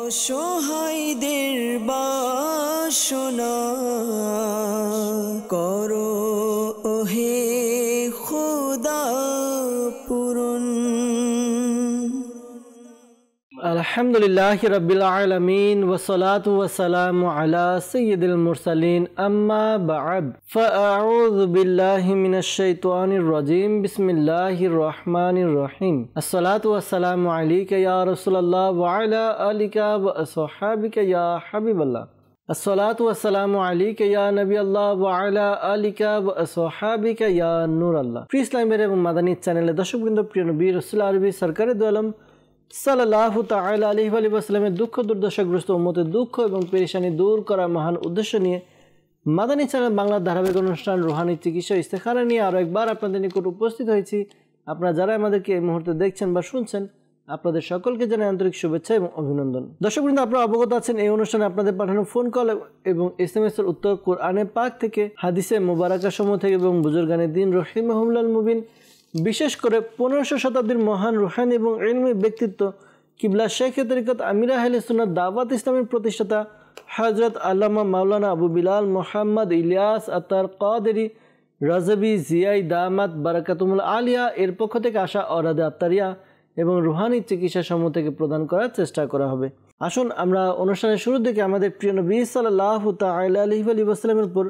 অসহায়দের বাসনা করো ওহে খোদা পূরণ। আলহামদুলিল্লাহি রাব্বিল আলামিন ওয়াসসালাতু ওয়াসসালামু আলা সাইয়্যিদিল মুরসালিন আম্মা বা'দ ফাআউযু বিল্লাহি মিনাশ শাইতানির রাজীম বিসমিল্লাহির রহমানির রহিম আসসালাতু ওয়াসসালামু আলাইকা ইয়া রাসূলুল্লাহ ওয়া আলা আলিকা ওয়া আসহাবিকা ইয়া হাবিবাল্লাহ আসসালাতু ওয়াসসালামু আলাইকা ইয়া নবিয়াল্লাহ ওয়া আলা আলিকা ওয়া আসহাবিকা ইয়া নূরাল্লাহ। প্রিয় ইসলামের এবং মাদানী চ্যানেলের দর্শকবৃন্দ, প্রিয় নবী রাসূল আরবি সরকারে দু আলম সাল্লাল্লাহু তাআলা আলাইহি ওয়া সাল্লামের দুঃখ দুর্দশাগ্রস্ত উম্মতের দুঃখ এবং পেরেশানি দূর করার মহান উদ্দেশ্য নিয়ে মাদানী চ্যানেল বাংলার ধারাবাহিক অনুষ্ঠান রুহানি চিকিৎসা ইস্তেখারা নিয়ে আরও একবার আপনাদের নিকট উপস্থিত হয়েছি। আপনারা যারা আমাদেরকে এই মুহূর্তে দেখছেন বা শুনছেন, আপনাদের সকলকে জানাই আন্তরিক শুভেচ্ছা এবং অভিনন্দন। দর্শকবৃন্দ, আপনারা অবগত আছেন এই অনুষ্ঠানে আপনাদের পাঠানো ফোন কল এবং SMS এর উত্তর কোরআনে পাক থেকে, হাদিসে মুবারাকা সমূহ থেকে এবং বুজুর্গানে দ্বীন রহিমাহুল্লাহ মুবিন, বিশেষ করে 1500 শতাব্দীর মহান রুহানি এবং ইলমি ব্যক্তিত্ব কিবলা শেখ তরিকত আমির আহলে সুন্নাত দাওয়াত ইসলামের প্রতিষ্ঠাতা হযরত আল্লামা মাওলানা আবু বিলাল মোহাম্মদ ইলিয়াস আতার কাদেরী রাজবি জিয়াই দামাত বারাকাতুল আলিয়া এর পক্ষ থেকে আসা অরাদে আত্তারিয়া এবং রুহানি চিকিৎসা সমূহ থেকে প্রদান করার চেষ্টা করা হবে। আসুন আমরা অনুষ্ঠানের শুরুর দিকে আমাদের প্রিয় নবী সাল্লাল্লাহু তাআলা আলাইহি ওয়া সাল্লামের উপর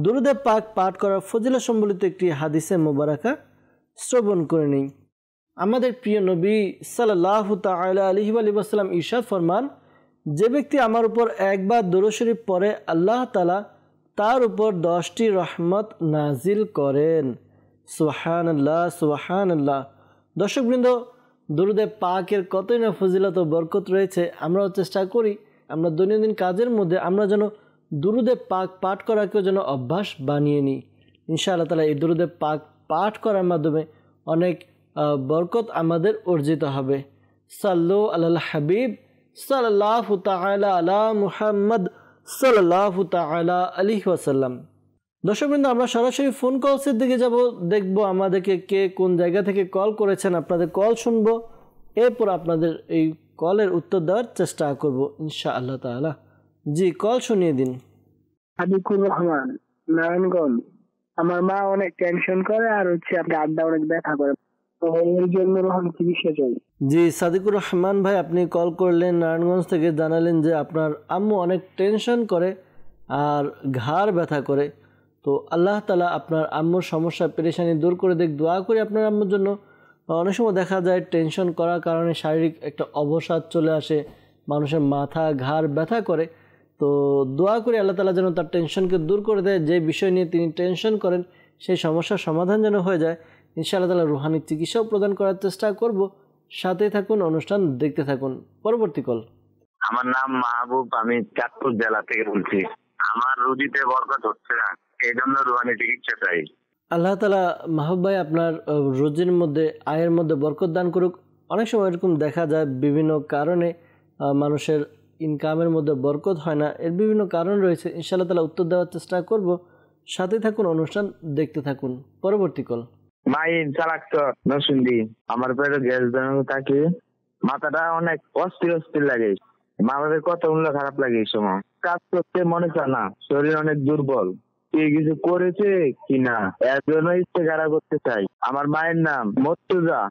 দুরূদে পাক পাঠ করার ফজিলত সম্বলিত একটি হাদিসে মুবারাকা শ্রবণ করে নেই। আমাদের প্রিয় নবী সাল্লাল্লাহু তাআলা আলাইহি ওয়া সাল্লাম ইরশাদ ফরমান, যে ব্যক্তি আমার উপর একবার দুরূদ শরীফ পড়ে আল্লাহ তাআলা তার উপর 10টি রহমত নাজিল করেন। সুবহানাল্লাহ সুবহানাল্লাহ। দর্শকবৃন্দ, দুরূদে পাকের কতই না ফজিলত ও বরকত রয়েছে। আমরাও চেষ্টা করি আমরা দৈনন্দিন কাজের মধ্যে আমরা যেন দুরূদে পাক পাঠ করাকেও যেন অভ্যাস বানিয়ে নিই। ইনশাআল্লাহ তাআলা এই দুরূদে পাক পাঠ করার মাধ্যমে অনেক বরকত আমাদের অর্জিত হবে। সাল্লু আলাল হাবিব সাল্লাল্লাহু তাআলা আলা মুহাম্মদ সাল্লাল্লাহু তাআলা আলাইহি ওয়াসাল্লাম। দর্শকবৃন্দ, আমরা সরাসরি ফোন কলসের দিকে যাব, দেখব আমাদেরকে কে কোন জায়গা থেকে কল করেছেন, আপনাদের কল শুনবো, এরপর আপনাদের এই কলের উত্তর দেওয়ার চেষ্টা করব ইনশাআল্লাহ তাআলা। জি, কল শুনিয়ে দিন। সাদিকুর রহমান, নারায়ণগঞ্জ। আমার মা অনেক টেনশন করে আর আপনি আড্ডা অনেক ব্যথা করে, তো এর জন্য রুহানি চিকিৎসা চাই। জি, সাদিকুর রহমান ভাই, আপনি কল করলেন নারায়ণগঞ্জ থেকে, জানালেন যে আপনার আম্মু অনেক টেনশন করে আর ঘাড় ব্যথা করে। তো আল্লাহ তাআলা আপনার আম্মুর সমস্যা পেরেশানি দূর করে দেখ, দোয়া করি আপনার আম্মুর জন্য। অনেক সময় দেখা যায় টেনশন করার কারণে শারীরিক একটা অবসাদ চলে আসে, মানুষের মাথা ঘাড় ব্যথা করে। তো দোয়া করি আল্লাহ তাআলা যেন তার টেনশনকে দূর করে দেয়, যে বিষয় নিয়ে তিনি টেনশন করেন সেই সমস্যার সমাধান যেন হয়ে যায়। ইনশাআল্লাহ তাআলা রুহানি চিকিৎসাও প্রদান করার চেষ্টা করব। সাথে থাকুন, অনুষ্ঠান দেখতে থাকুন। পরবর্তী কল। আমার নাম মাহবুব, আমি চাঁদপুর জেলা থেকে বলছি। আমার রুজিতে বরকত হচ্ছে না, এই জন্য রুহানি চিকিৎসা চাই। আল্লাহ তাআলা মাহবুব ভাই আপনার রুজির মধ্যে, আয়ের মধ্যে বরকত দান করুক। অনেক সময় এরকম দেখা যায় বিভিন্ন কারণে মানুষের ইনকামের মধ্যে বরকত হয় না, এর বিভিন্ন কারণ রয়েছে। ইনশাআল্লাহ তাআলা উত্তর দেওয়ার চেষ্টা করব। সাথে থাকুন, অনুষ্ঠান দেখতে থাকুন। পরবর্তী কল। মাই চালাক তো নসুন্দি, আমার পেটে গ্যাস বানানো থাকে, মাথাটা অনেক অস্থির অস্থির লাগে, মাথার কত মূল্য খারাপ লাগে, এই সময় কাজ করতে মনে চায় না, শরীর অনেক দুর্বল। কে কিছু করেছে কিনা এর জন্য ইস্তেখারা করতে চাই। আমার মায়ের নাম মর্তুজা।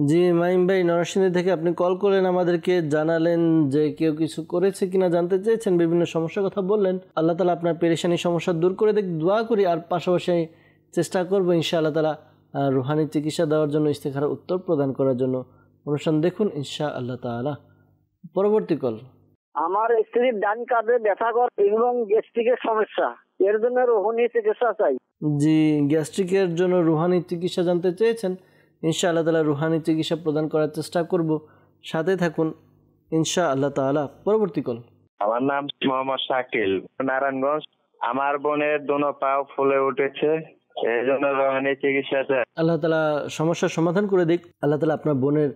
জি মাইম ভাই, নরসিংদী থেকে আপনি কল করলেন, আমাদেরকে জানালেন যে কেউ কিছু করেছে কিনা জানতে চেয়েছেন, বিভিন্ন সমস্যার কথা বললেন। আল্লাহ তাআলা আপনার পেরেশানি সমস্যা দূর করে দেখ, দোয়া করি। আর পাশাপাশি চেষ্টা করবো ইনশাআল্লাহ তাআলা রুহানি চিকিৎসা দেওয়ার জন্য, ইস্তেখারার উত্তর প্রদান করার জন্য। অনুষ্ঠান দেখুন ইনশাআল্লাহ তাআলা। পরবর্তী কল। আমার স্ত্রীর ডান কাঁধে ব্যথা করে এবং গ্যাস্ট্রিকের সমস্যা, এর জন্য রুহানি চিকিৎসা চাই। জি, গ্যাস্ট্রিকের জন্য রুহানি চিকিৎসা জানতে চেয়েছেন, ইনশাআল্লাহ তাআলা রুহানি চিকিৎসা প্রদান করার চেষ্টা করব। সাথে থাকুন ইনশাআল্লাহ তাআলা। পরবর্তী কল। আমার নাম মোহাম্মদ শাকিল, নারায়ণগঞ্জ। আমার বোনের দোনো পা ফুলে উঠেছে, এই জন্য রুহানি চিকিৎসা চাই। আল্লাহ তাআলা সমস্যার সমাধান করে দিক। আল্লাহ তাআলা আপনার বোনের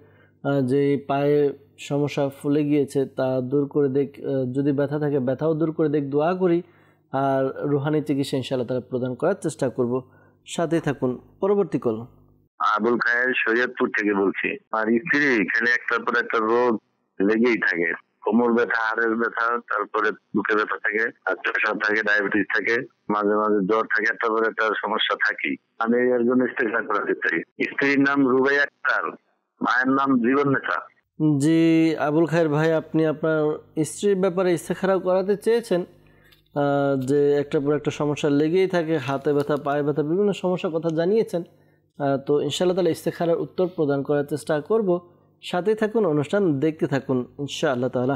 যে পায়ে সমস্যা ফুলে গিয়েছে তা দূর করে দেখ, যদি ব্যথা থাকে ব্যথাও দূর করে দেখ, দোয়া করি। আর রুহানি চিকিৎসা ইনশাআল্লাহ তাআলা প্রদান করার চেষ্টা করব। সাথে থাকুন। পরবর্তী কল। আবুল খায়ের শরীয়তপুর থেকে বলছি। আর স্ত্রী এখানে একটার পর একটা রোগ লেগেই থাকে, কোমর ব্যথা, হাড়ের ব্যথা, তারপরে বুকে ব্যথা থাকে, আর প্রেশার থাকে, ডায়াবেটিস থাকে, মাঝে মাঝে জ্বর থাকে, তারপরে একটা সমস্যা থাকি। আমি এর জন্য ইস্তেগফার করাতে চাই। স্ত্রীর নাম রুবাইয়া আক্তার, মায়ের নাম জীবননেতা। জি আবুল খায়ের ভাই, আপনি আপনার স্ত্রীর ব্যাপারে ইস্তেখারা করাতে চেয়েছেন, যে একটার পর একটা সমস্যা লেগেই থাকে, হাতে ব্যথা, পায়ে ব্যথা, বিভিন্ন সমস্যার কথা জানিয়েছেন। তো ইনশাআল্লাহ তাআলা ইস্তেখারার উত্তর প্রদান করার চেষ্টা করব। সাথেই থাকুন, অনুষ্ঠান দেখতে থাকুন ইনশাআল্লাহ তাআলা।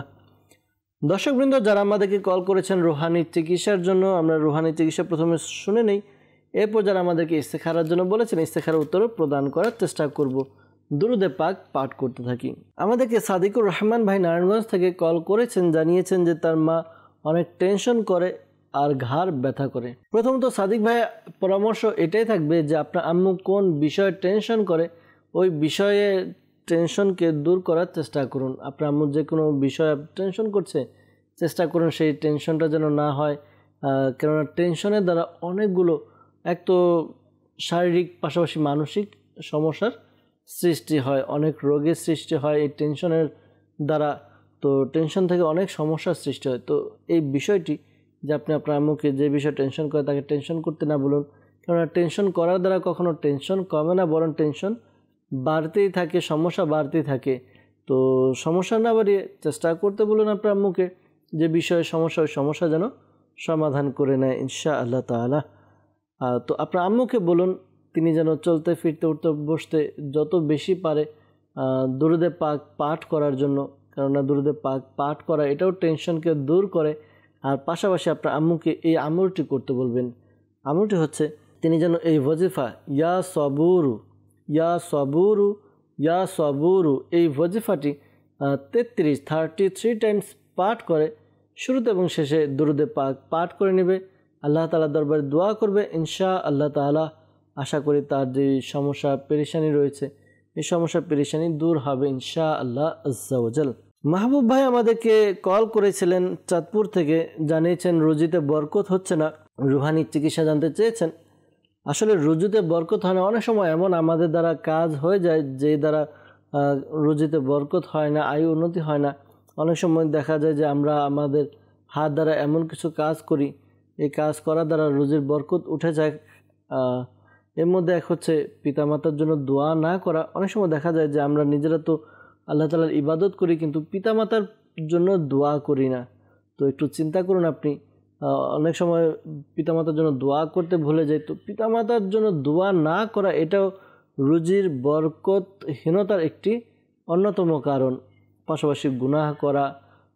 দর্শকবৃন্দ, যারা আমাদেরকে কল করেছেন রুহানি চিকিৎসার জন্য, আমরা রুহানি চিকিৎসা প্রথমে শুনে নেই, এরপর যারা আমাদেরকে ইস্তেখারার জন্য বলেছেন, ইস্তেখারার উত্তরও প্রদান করার চেষ্টা করব। দুরুদে পাক পাঠ করতে থাকি। আমাদেরকে সাদিকুর রহমান ভাই নারায়ণগঞ্জ থেকে কল করেছেন, জানিয়েছেন যে তার মা অনেক টেনশন করে আর ঘাড় ব্যথা করে। প্রথমত সাদিক ভাই পরামর্শ এটাই থাকবে যে আপনার আম্মু কোন বিষয়ে টেনশন করে, ওই বিষয়ে টেনশনকে দূর করার চেষ্টা করুন। আপনার আম্মু যে কোনো বিষয়ে টেনশন করছে, চেষ্টা করুন সেই টেনশনটা যেন না হয়। কেননা টেনশনের দ্বারা অনেকগুলো, এক তো শারীরিক পাশাপাশি মানসিক সমস্যার সৃষ্টি হয়, অনেক রোগের সৃষ্টি হয় এই টেনশনের দ্বারা। তো টেনশন থেকে অনেক সমস্যার সৃষ্টি হয়। তো এই বিষয়টি যে আপনি আপনার আম্মুকে যে বিষয়ে টেনশন করে তাকে টেনশন করতে না বলুন, কেননা টেনশন করার দ্বারা কখনো টেনশন কমে না, বরং টেনশন বাড়তেই থাকে, সমস্যা বাড়তেই থাকে। তো সমস্যা না বাড়িয়ে চেষ্টা করতে বলুন আপনার আম্মুকে যে বিষয়ে সমস্যা, ওই সমস্যা যেন সমাধান করে নেয় ইনশাআল্লাহ তাআলা। তো আপনার আম্মুকে বলুন তিনি যেন চলতে ফিরতে উঠতে বসতে যত বেশি পারে দুরুদে পাক পাঠ করার জন্য, কেননা দুরুদে পাক পাঠ করা এটাও টেনশনকে দূর করে। আর পাশাপাশি আপনার আম্মুকে এই আমলটি করতে বলবেন। আমলটি হচ্ছে তিনি যেন এই ওয়াজিফা ইয়া সবুরু ইয়া সবুরু ইয়া সবুরু এই ওয়াজিফাটি 33 টাইমস পাঠ করে, শুরুতে এবং শেষে দুরুদে পাক পাঠ করে নেবে, আল্লাহ তাআলার দরবারে দোয়া করবে ইনশাআল্লাহ তাআলা। আশা করি তার যে সমস্যা পেরেশানি রয়েছে, এই সমস্যা পেরেশানি দূর হবে ইনশাআল্লাহ আজ্জা ওয়াজাল। মাহবুব ভাই আমাদেরকে কল করেছিলেন চাঁদপুর থেকে, জানিয়েছেন রুজিতে বরকত হচ্ছে না, রুহানি চিকিৎসা জানতে চেয়েছেন। আসলে রুজিতে বরকত হয় না, অনেক সময় এমন আমাদের দ্বারা কাজ হয়ে যায় যে দ্বারা রুজিতে বরকত হয় না, আয়ু উন্নতি হয় না। অনেক সময় দেখা যায় যে আমরা আমাদের হাত দ্বারা এমন কিছু কাজ করি, এই কাজ করার দ্বারা রুজির বরকত উঠে যায়। এর মধ্যে এক হচ্ছে পিতামাতার জন্য দোয়া না করা। অনেক সময় দেখা যায় যে আমরা নিজেরা তো আল্লাহ তাআলার ইবাদত করি, কিন্তু পিতামাতার জন্য দোয়া করি না। তো একটু চিন্তা করুন আপনি, অনেক সময় পিতামাতার জন্য দোয়া করতে ভুলে যাই। তো পিতামাতার জন্য দোয়া না করা এটাও রুজির বরকতহীনতার একটি অন্যতম কারণ। পাশাপাশি গুনাহ করা,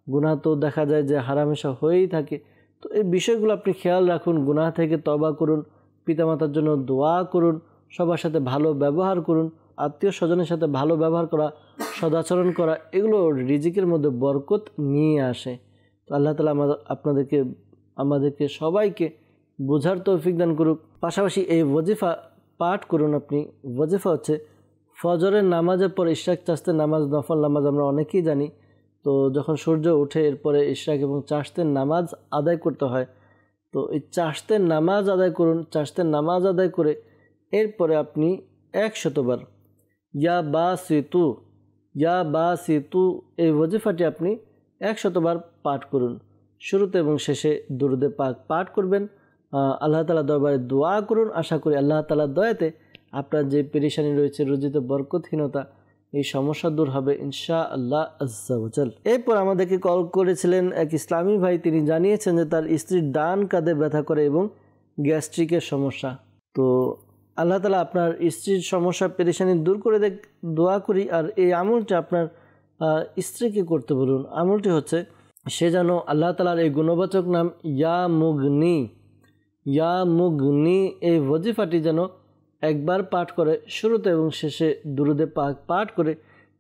গুনাহ তো দেখা যায় যে হারামেশা হয়েই থাকে। তো এই বিষয়গুলো আপনি খেয়াল রাখুন, গুনাহ থেকে তওবা করুন, পিতামাতার জন্য দোয়া করুন, সবার সাথে ভালো ব্যবহার করুন, আত্মীয় স্বজনের সাথে ভালো ব্যবহার করা, সদাচরণ করা, এগুলো রিজিকের মধ্যে বরকত নিয়ে আসে। তো আল্লাহ তাআলা আমাদেরকে সবাইকে বোঝার তৌফিক দান করুক। পাশাপাশি এই ওয়াজিফা পাঠ করুন আপনি। ওয়াজিফা হচ্ছে ফজরের নামাজের পর ইশরাক চাস্তের নামাজ, নফল নামাজ আমরা অনেকেই জানি। তো যখন সূর্য ওঠে এরপরে ইশরাক এবং চাস্তের নামাজ আদায় করতে হয়। তো এই চাস্তের নামাজ আদায় করুন। চাস্তের নামাজ আদায় করে এরপরে আপনি 100 বার ইয়া বা সিতু এই ওয়াজিফাটি আপনি 100 বার পাঠ করুন। শুরুতে এবং শেষে দুরুদে পাক পাঠ করবেন, আল্লাহ তাআলার দরবারে দোয়া করুন। আশা করি আল্লাহ তাআলার দয়াতে আপনার যে পেরেশানি রয়েছে, রুজিতে বরকতহীনতা, এই সমস্যা দূর হবে ইনশাআল্লাহ আজ্জা ওয়াজাল। এরপর আমাদেরকে কল করেছিলেন এক ইসলামী ভাই, তিনি জানিয়েছেন যে তার স্ত্রীর ডান কাঁধে ব্যথা করে এবং গ্যাস্ট্রিকের সমস্যা। তো আল্লাহ তাআলা আপনার স্ত্রীর সমস্যা পেরেশানি দূর করে দোয়া করি। আর এই আমলটা আপনার স্ত্রীকে করতে বলুন। আমলটি হচ্ছে সে যেন আল্লাহ তাআলার এই গুণবাচক নাম ইয়া মুগনি এই ওয়াজিফাটি যেন একবার পাঠ করে, শুরুতে এবং শেষে দুরুদে পাক পাঠ করে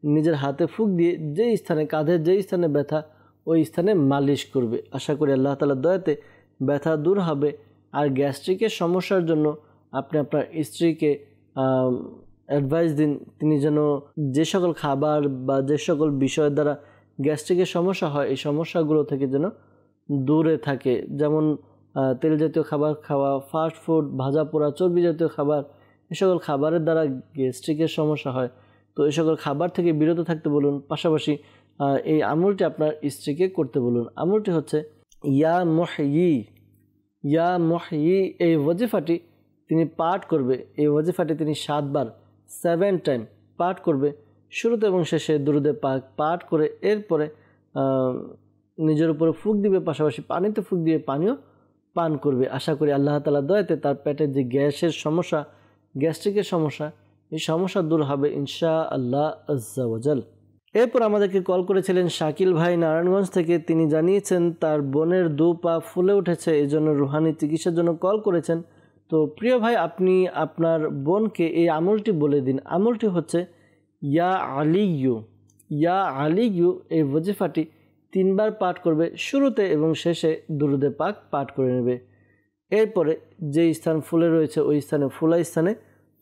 নিজের হাতে ফুঁক দিয়ে যেই স্থানে, কাঁধের যেই স্থানে ব্যথা, ওই স্থানে মালিশ করবে। আশা করি আল্লাহ তাআলার দয়াতে ব্যথা দূর হবে। আর গ্যাস্ট্রিকের সমস্যার জন্য আপনি আপনার স্ত্রীকে অ্যাডভাইস দিন, তিনি যেন যে সকল খাবার বা যে সকল বিষয়ের দ্বারা গ্যাস্ট্রিকের সমস্যা হয়, এই সমস্যাগুলো থেকে যেন দূরে থাকে। যেমন তেল জাতীয় খাবার খাওয়া, ফাস্ট ফুড, ভাজা পোড়া, চর্বি জাতীয় খাবার, এই সকল খাবারের দ্বারা গ্যাস্ট্রিকের সমস্যা হয়। তো এই সকল খাবার থেকে বিরত থাকতে বলুন। পাশাপাশি এই আমলটি আপনার স্ত্রীকে করতে বলুন। আমলটি হচ্ছে ইয়া মুহয়ি। এই ওয়াজিফাটি তিনি পাঠ করবে, এই ওয়াজিফাটি তিনি 7 বার 7 টাইম পাঠ করবে, শুরুতে এবং শেষে দুরুদে পাক পাঠ করে এরপরে নিজের উপরে ফুঁক দিবে, পাশাপাশি পানিতে ফুঁক দিয়ে পানিও পান করবে। আশা করি আল্লাহ তাআলা দয়াতে তার পেটের যে গ্যাসের সমস্যা, গ্যাস্ট্রিকের সমস্যা, এই সমস্যা দূর হবে ইনশাআল্লাহ আজ্জা ওয়াজাল। এরপর আমাদেরকে কল করেছিলেন শাকিল ভাই নারায়ণগঞ্জ থেকে। তিনি জানিয়েছেন তার বোনের 2 পা ফুলে উঠেছে, এই জন্য রুহানি চিকিৎসার জন্য কল করেছেন। তো প্রিয় ভাই, আপনি আপনার বোনকে এই আমলটি বলে দিন। আমলটি হচ্ছে ইয়া আলিয়ু। এই ওয়াজিফাটি 3 বার পাঠ করবে, শুরুতে এবং শেষে দুরুদে পাক পাঠ করে নেবে। এরপরে যে স্থান ফুলে রয়েছে ওই স্থানে ফুলা স্থানে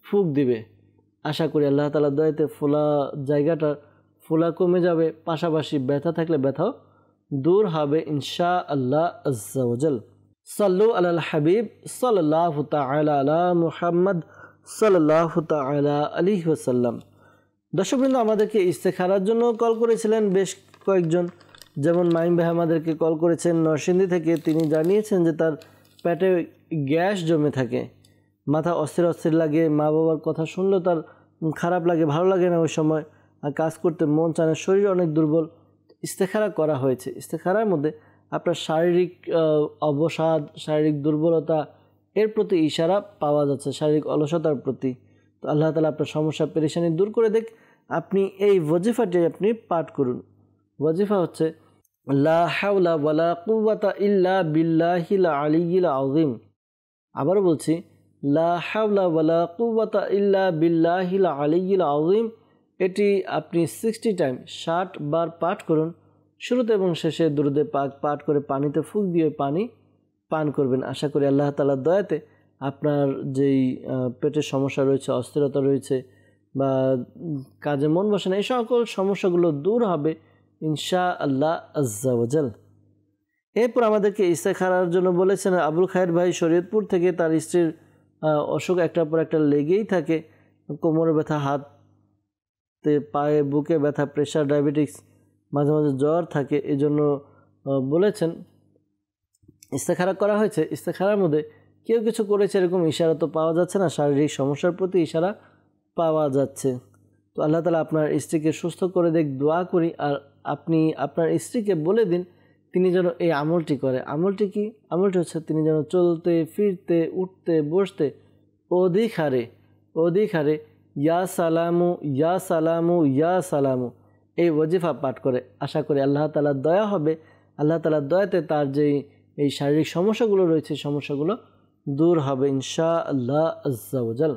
ফুঁক দিবে। আশা করি আল্লাহ তাআলার দয়াতে ফুলা জায়গাটার ফুলা কমে যাবে, পাশাপাশি ব্যথা থাকলে ব্যথাও দূর হবে ইনশাআল্লাহ আজ্জা ওয়াজাল। সাল্লু আলাল হাবিব সাল্লাল্লাহু তাআলা আলা মুহাম্মদ সাল্লাল্লাহু তাআলা আলাইহি ওয়াসাল্লাম। দর্শকবৃন্দ, আমাদেরকে ইস্তেখারার জন্য কল করেছিলেন বেশ কয়েকজন, যেমন মাইম ভাই আমাদেরকে কল করেছেন নরসিংদী থেকে। তিনি জানিয়েছেন যে তার পেটে গ্যাস জমে থাকে, মাথা অস্থির অস্থির লাগে, মা বাবার কথা শুনলেও তার খারাপ লাগে, ভালো লাগে না ওই সময়, আর কাজ করতে মন চায় না, শরীর অনেক দুর্বল। ইস্তেখারা করা হয়েছে। ইস্তেখারার মধ্যে আপনার শারীরিক অবসাদ, শারীরিক দুর্বলতা এর প্রতি ইশারা পাওয়া যাচ্ছে, শারীরিক অলসতার প্রতি। তো আল্লাহ তাআলা আপনার সমস্যা পেরেশানি দূর করে দেখ। আপনি এই ওয়াজিফাটি আপনি পাঠ করুন। ওয়াজিফা হচ্ছে লা হাওলা ওয়ালা কুওয়াতা ইল্লা বিল্লাহিল আলিয়্যিল আযীম। আবারও বলছি, লা হাওলা ওয়ালা কুওয়াতা ইল্লা বিল্লাহিল আলিয়্যিল আযীম। এটি আপনি 60 টাইম 60 বার পাঠ করুন, শুরুতে এবং শেষে দুরুদে পাক পাঠ করে পানিতে ফুঁক দিয়ে পানি পান করবেন। আশা করি আল্লাহ তাআলার দয়াতে আপনার যেই পেটের সমস্যা রয়েছে, অস্থিরতা রয়েছে বা কাজে মন বসে না, এই সকল সমস্যাগুলো দূর হবে ইনশাআল্লাহ আজ্জা ওয়াজাল। এরপর আমাদেরকে ইস্তেখারার জন্য বলেছেন আবুল খায়ের ভাই শরীয়তপুর থেকে। তার স্ত্রীর অসুখ একটার পর একটা লেগেই থাকে, কোমরে ব্যথা, হাতে পায়ে বুকে ব্যথা, প্রেশার, ডায়াবেটিক্স, মাঝে মাঝে জ্বর থাকে। এই জন্য বলেছেন ইস্তেখারা করা হয়েছে। ইস্তেখারার মধ্যে কেউ কিছু করেছে এরকম ইশারা তো পাওয়া যাচ্ছে না, শারীরিক সমস্যার প্রতি ইশারা পাওয়া যাচ্ছে। তো আল্লাহ তাআলা আপনার স্ত্রীকে সুস্থ করে দেখ, দোয়া করি। আর আপনি আপনার স্ত্রীকে বলে দিন তিনি যেন এই আমলটি করে। আমলটি কি? আমলটি হচ্ছে তিনি যেন চলতে ফিরতে উঠতে বসতে অধিক হারে ইয়া সালামু ইয়া সালামু ইয়া সালামু এই ওয়াজিফা পাঠ করে। আশা করি আল্লাহ তাআলার দয়া হবে। আল্লাহ তাআলার দয়াতে তার যেই এই শারীরিক সমস্যাগুলো রয়েছে সমস্যাগুলো দূর হবে ইনশাআল্লাহ আজ্জা ওয়াজাল।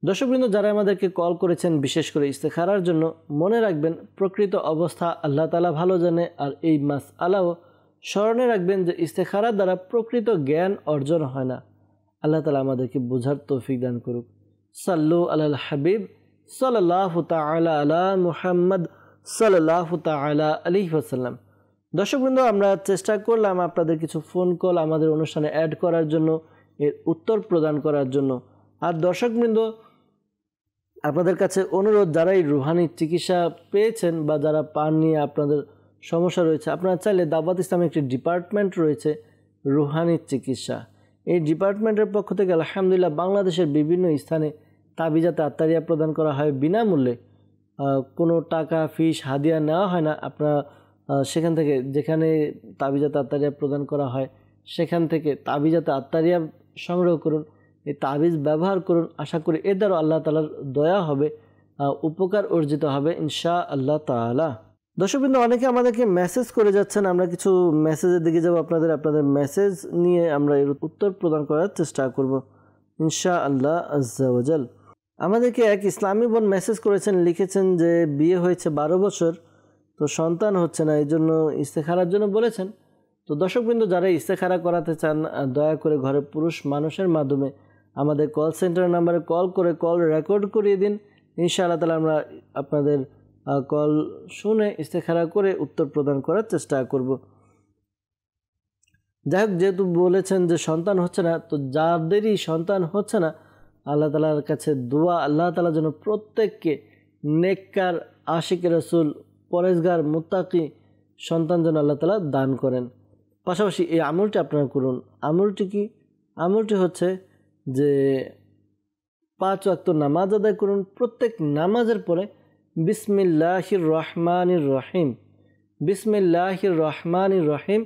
দর্শকবৃন্দ, যারা আমাদেরকে কল করেছেন বিশেষ করে ইস্তেখারার জন্য, মনে রাখবেন প্রকৃত অবস্থা আল্লাহ তাআলা ভালো জানে। আর এই মাসআলাও স্মরণে রাখবেন যে ইস্তেখারার দ্বারা প্রকৃত জ্ঞান অর্জন হয় না। আল্লাহ তাআলা আমাদেরকে বোঝার তৌফিক দান করুক। সাল্লু আলাল হাবিব সাল্লাল্লাহু তাআলা আলা মুহাম্মদ সাল্লাল্লাহু তাআলা আলাইহি ওয়াসাল্লাম। দর্শকবৃন্দ, আমরা চেষ্টা করলাম আপনাদের কিছু ফোন কল আমাদের অনুষ্ঠানে অ্যাড করার জন্য, এর উত্তর প্রদান করার জন্য। আর দর্শকবৃন্দ, আপনাদের কাছে অনুরোধ, যারা এই রুহানি চিকিৎসা পেয়েছেন বা যারা পাননি, আপনাদের সমস্যা রয়েছে, আপনারা চাইলে দাওয়াত ইসলামের একটি ডিপার্টমেন্ট রয়েছে রুহানি চিকিৎসা। এই ডিপার্টমেন্টের পক্ষ থেকে আলহামদুলিল্লাহ বাংলাদেশের বিভিন্ন স্থানে তাবিজাতে আত্তারিয়া প্রদান করা হয় বিনামূল্যে, কোনো টাকা ফিস হাদিয়া নেওয়া হয় না। আপনারা সেখান থেকে, যেখানে তাবিজাতে আত্তারিয়া প্রদান করা হয় সেখান থেকে তাবিজাতে আত্তারিয়া সংগ্রহ করুন, এই তাবিজ ব্যবহার করুন। আশা করি এর দ্বারা আল্লাহ তাআলার দয়া হবে, উপকার অর্জিত হবে ইনশাআল্লাহ তাআলা। দর্শকবৃন্দ, অনেকে আমাদেরকে মেসেজ করে যাচ্ছেন, আমরা কিছু মেসেজের দিকে যাব। আপনাদের মেসেজ নিয়ে আমরা এর উত্তর প্রদান করার চেষ্টা করব ইনশাআল্লাহ আজ্জা ওয়াজাল। আমাদেরকে এক ইসলামী বোন মেসেজ করেছেন, লিখেছেন যে বিয়ে হয়েছে 12 বছর, তো সন্তান হচ্ছে না, এই জন্য ইস্তেখারার জন্য বলেছেন। তো দর্শকবৃন্দ, যারা ইস্তেখারা করাতে চান দয়া করে ঘরে পুরুষ মানুষের মাধ্যমে আমাদের কল সেন্টারের নাম্বারে কল করে কল রেকর্ড করিয়ে দিন। ইনশাআল্লাহ তাআলা আমরা আপনাদের কল শুনে ইস্তেখারা করে উত্তর প্রদান করার চেষ্টা করব। যাই হোক, যেহেতু বলেছেন যে সন্তান হচ্ছে না, তো যাদেরই সন্তান হচ্ছে না আল্লাহ তাআলার কাছে দোয়া, আল্লাহ তাআলা যেন প্রত্যেককে নেককার আশিক রাসূল পরেজগার মুত্তাকি সন্তান যেন আল্লাহ তাআলা দান করেন। পাশাপাশি এই আমলটি আপনারা করুন। আমলটি কি? আমলটি হচ্ছে যে 5 ওয়াক্ত নামাজ আদায় করুন। প্রত্যেক নামাজের পরে বিসমিল্লাহির রহমানির রহিম, বিসমিল্লাহির রহমানির রহিম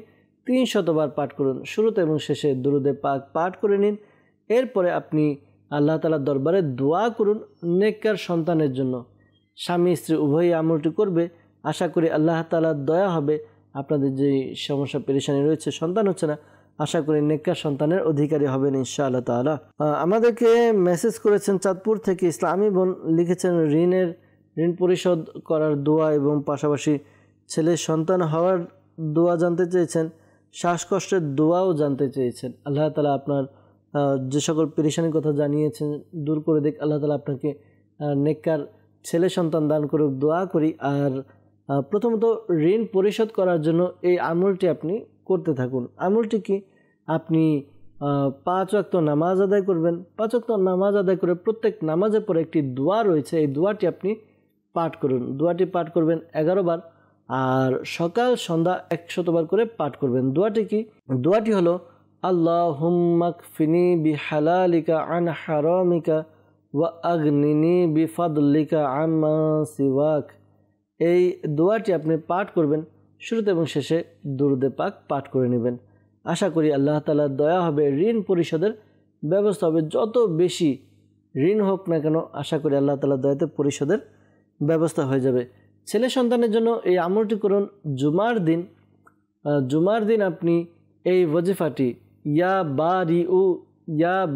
300 বার পাঠ করুন। শুরুতে এবং শেষে দুরুদে পাক পাঠ করে নিন। এরপরে আপনি আল্লাহ তাআলার দরবারে দোয়া করুন নেককার সন্তানের জন্য। স্বামী স্ত্রী উভয়ই আমলটি করবে। আশা করি আল্লাহ তাআলার দয়া হবে। আপনাদের যে সমস্যা পেরেশানি রয়েছে, সন্তান হচ্ছে না, আশা করি নেককার সন্তানের অধিকারী হবেন ইনশাআল্লাহ তাআলা। আমাদেরকে মেসেজ করেছেন চাঁদপুর থেকে ইসলামী বোন, লিখেছেন ঋণ পরিশোধ করার দোয়া এবং পাশাপাশি ছেলের সন্তান হওয়ার দোয়া জানতে চেয়েছেন, শ্বাসকষ্টের দোয়াও জানতে চেয়েছেন। আল্লাহ তাআলা আপনার যে সকল পেরেশানির কথা জানিয়েছেন দূর করে দেখ। আল্লাহ তাআলা আপনাকে নেককার ছেলে সন্তান দান করুক, দোয়া করি। আর প্রথমত ঋণ পরিশোধ করার জন্য এই আমলটি আপনি করতে থাকুন। আমলটি কি? আপনি 5 ওয়াক্ত নামাজ আদায় করবেন। 5 ওয়াক্ত নামাজ আদায় করে প্রত্যেক নামাজের পরে একটি দোয়া রয়েছে, এই দোয়াটি আপনি পাঠ করুন। দোয়াটি পাঠ করবেন 11 বার, আর সকাল সন্ধ্যা 100 বার করে পাঠ করবেন। দোয়াটি কি? দোয়াটি হলো আল্লাহুম্মা কফিনি বিহালালিকা আন হারামিকা ওয়া আগনিনি বিফাদলিকা আম্মা সিওয়াক। এই দোয়াটি আপনি পাঠ করবেন। শুরুতে এবং শেষে দুরুদে পাক পাঠ করে নেবেন। আশা করি আল্লাহ তাআলার দয়া হবে, ঋণ পরিশোধের ব্যবস্থা হবে। যত বেশি ঋণ হোক না কেন, আশা করি আল্লাহ তাআলার দয়াতে পরিশোধের ব্যবস্থা হয়ে যাবে। ছেলে সন্তানের জন্য এই আমলটি করুন জুমার দিন। জুমার দিন আপনি এই ওয়াজিফাটি ইয়া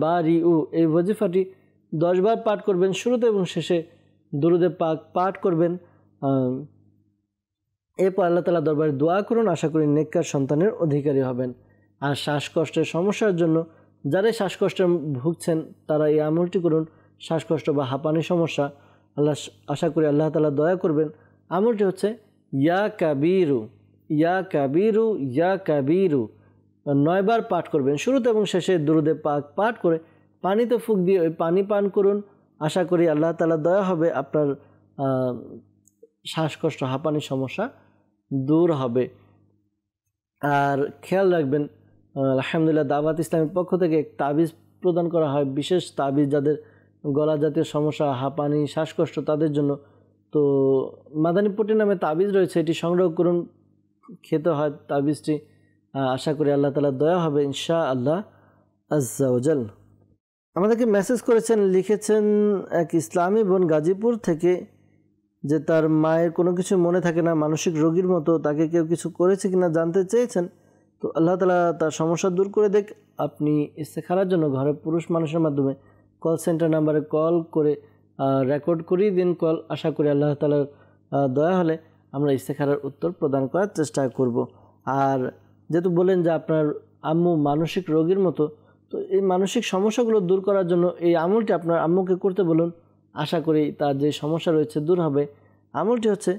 বারিউ এই ওয়াজিফাটি 10 বার পাঠ করবেন। শুরুতে এবং শেষে দুরুদে পাক পাঠ করবেন। এরপর আল্লাহ তাআলা দরবারে দোয়া করুন। আশা করি নেককার সন্তানের অধিকারী হবেন। আর শ্বাসকষ্টের সমস্যার জন্য যারা শ্বাসকষ্টে ভুগছেন তারা এই আমলটি করুন। শ্বাসকষ্ট বা হাঁপানি সমস্যা, আশা করি আল্লাহ তাআলা দয়া করবেন। আমলটি হচ্ছে ইয়া কাবীরু ইয়া কাবীরু ইয়া কাবীরু 9 বার পাঠ করবেন। শুরুতে এবং শেষে দুরুদে পাক পাঠ করে পানিতে ফুঁক দিয়ে ওই পানি পান করুন। আশা করি আল্লাহ তাআলা দয়া হবে, আপনার শ্বাসকষ্ট হাঁপানি সমস্যা দূর হবে। আর খেয়াল রাখবেন, আলহামদুলিল্লাহ দাওয়াত ইসলামের পক্ষ থেকে তাবিজ প্রদান করা হয়, বিশেষ তাবিজ যাদের গলা জাতীয় সমস্যা, হাঁপানি, শ্বাসকষ্ট তাদের জন্য। তো মাদানীপট্টি নামে তাবিজ রয়েছে, এটি সংগ্রহ করুন, খেতে হয় তাবিজটি। আশা করি আল্লাহ তাআলার দয়া হবে ইনশাআল্লাহ আজ্জা ওয়াজাল। আমাদেরকে মেসেজ করেছেন, লিখেছেন এক ইসলামী বোন গাজীপুর থেকে, যে তার মায়ের কোনো কিছু মনে থাকে না, মানসিক রোগীর মতো, তাকে কেউ কিছু করেছে কিনা জানতে চেয়েছেন। তো আল্লাহ তাআলা তার সমস্যা দূর করে দেখ। আপনি ইস্তেখারার জন্য ঘরে পুরুষ মানুষের মাধ্যমে কল সেন্টার নাম্বারে কল করে রেকর্ড করিয়ে দিন কল। আশা করি আল্লাহ তাআলার দয়া হলে আমরা ইস্তেখারার উত্তর প্রদান করার চেষ্টা করব। আর যেহেতু বলেন যে আপনার আম্মু মানসিক রোগীর মতো, তো এই মানসিক সমস্যাগুলো দূর করার জন্য এই আমলটি আপনার আম্মুকে করতে বলুন। আশা করি তার যে সমস্যা রয়েছে দূর হবে। আমলটি হচ্ছে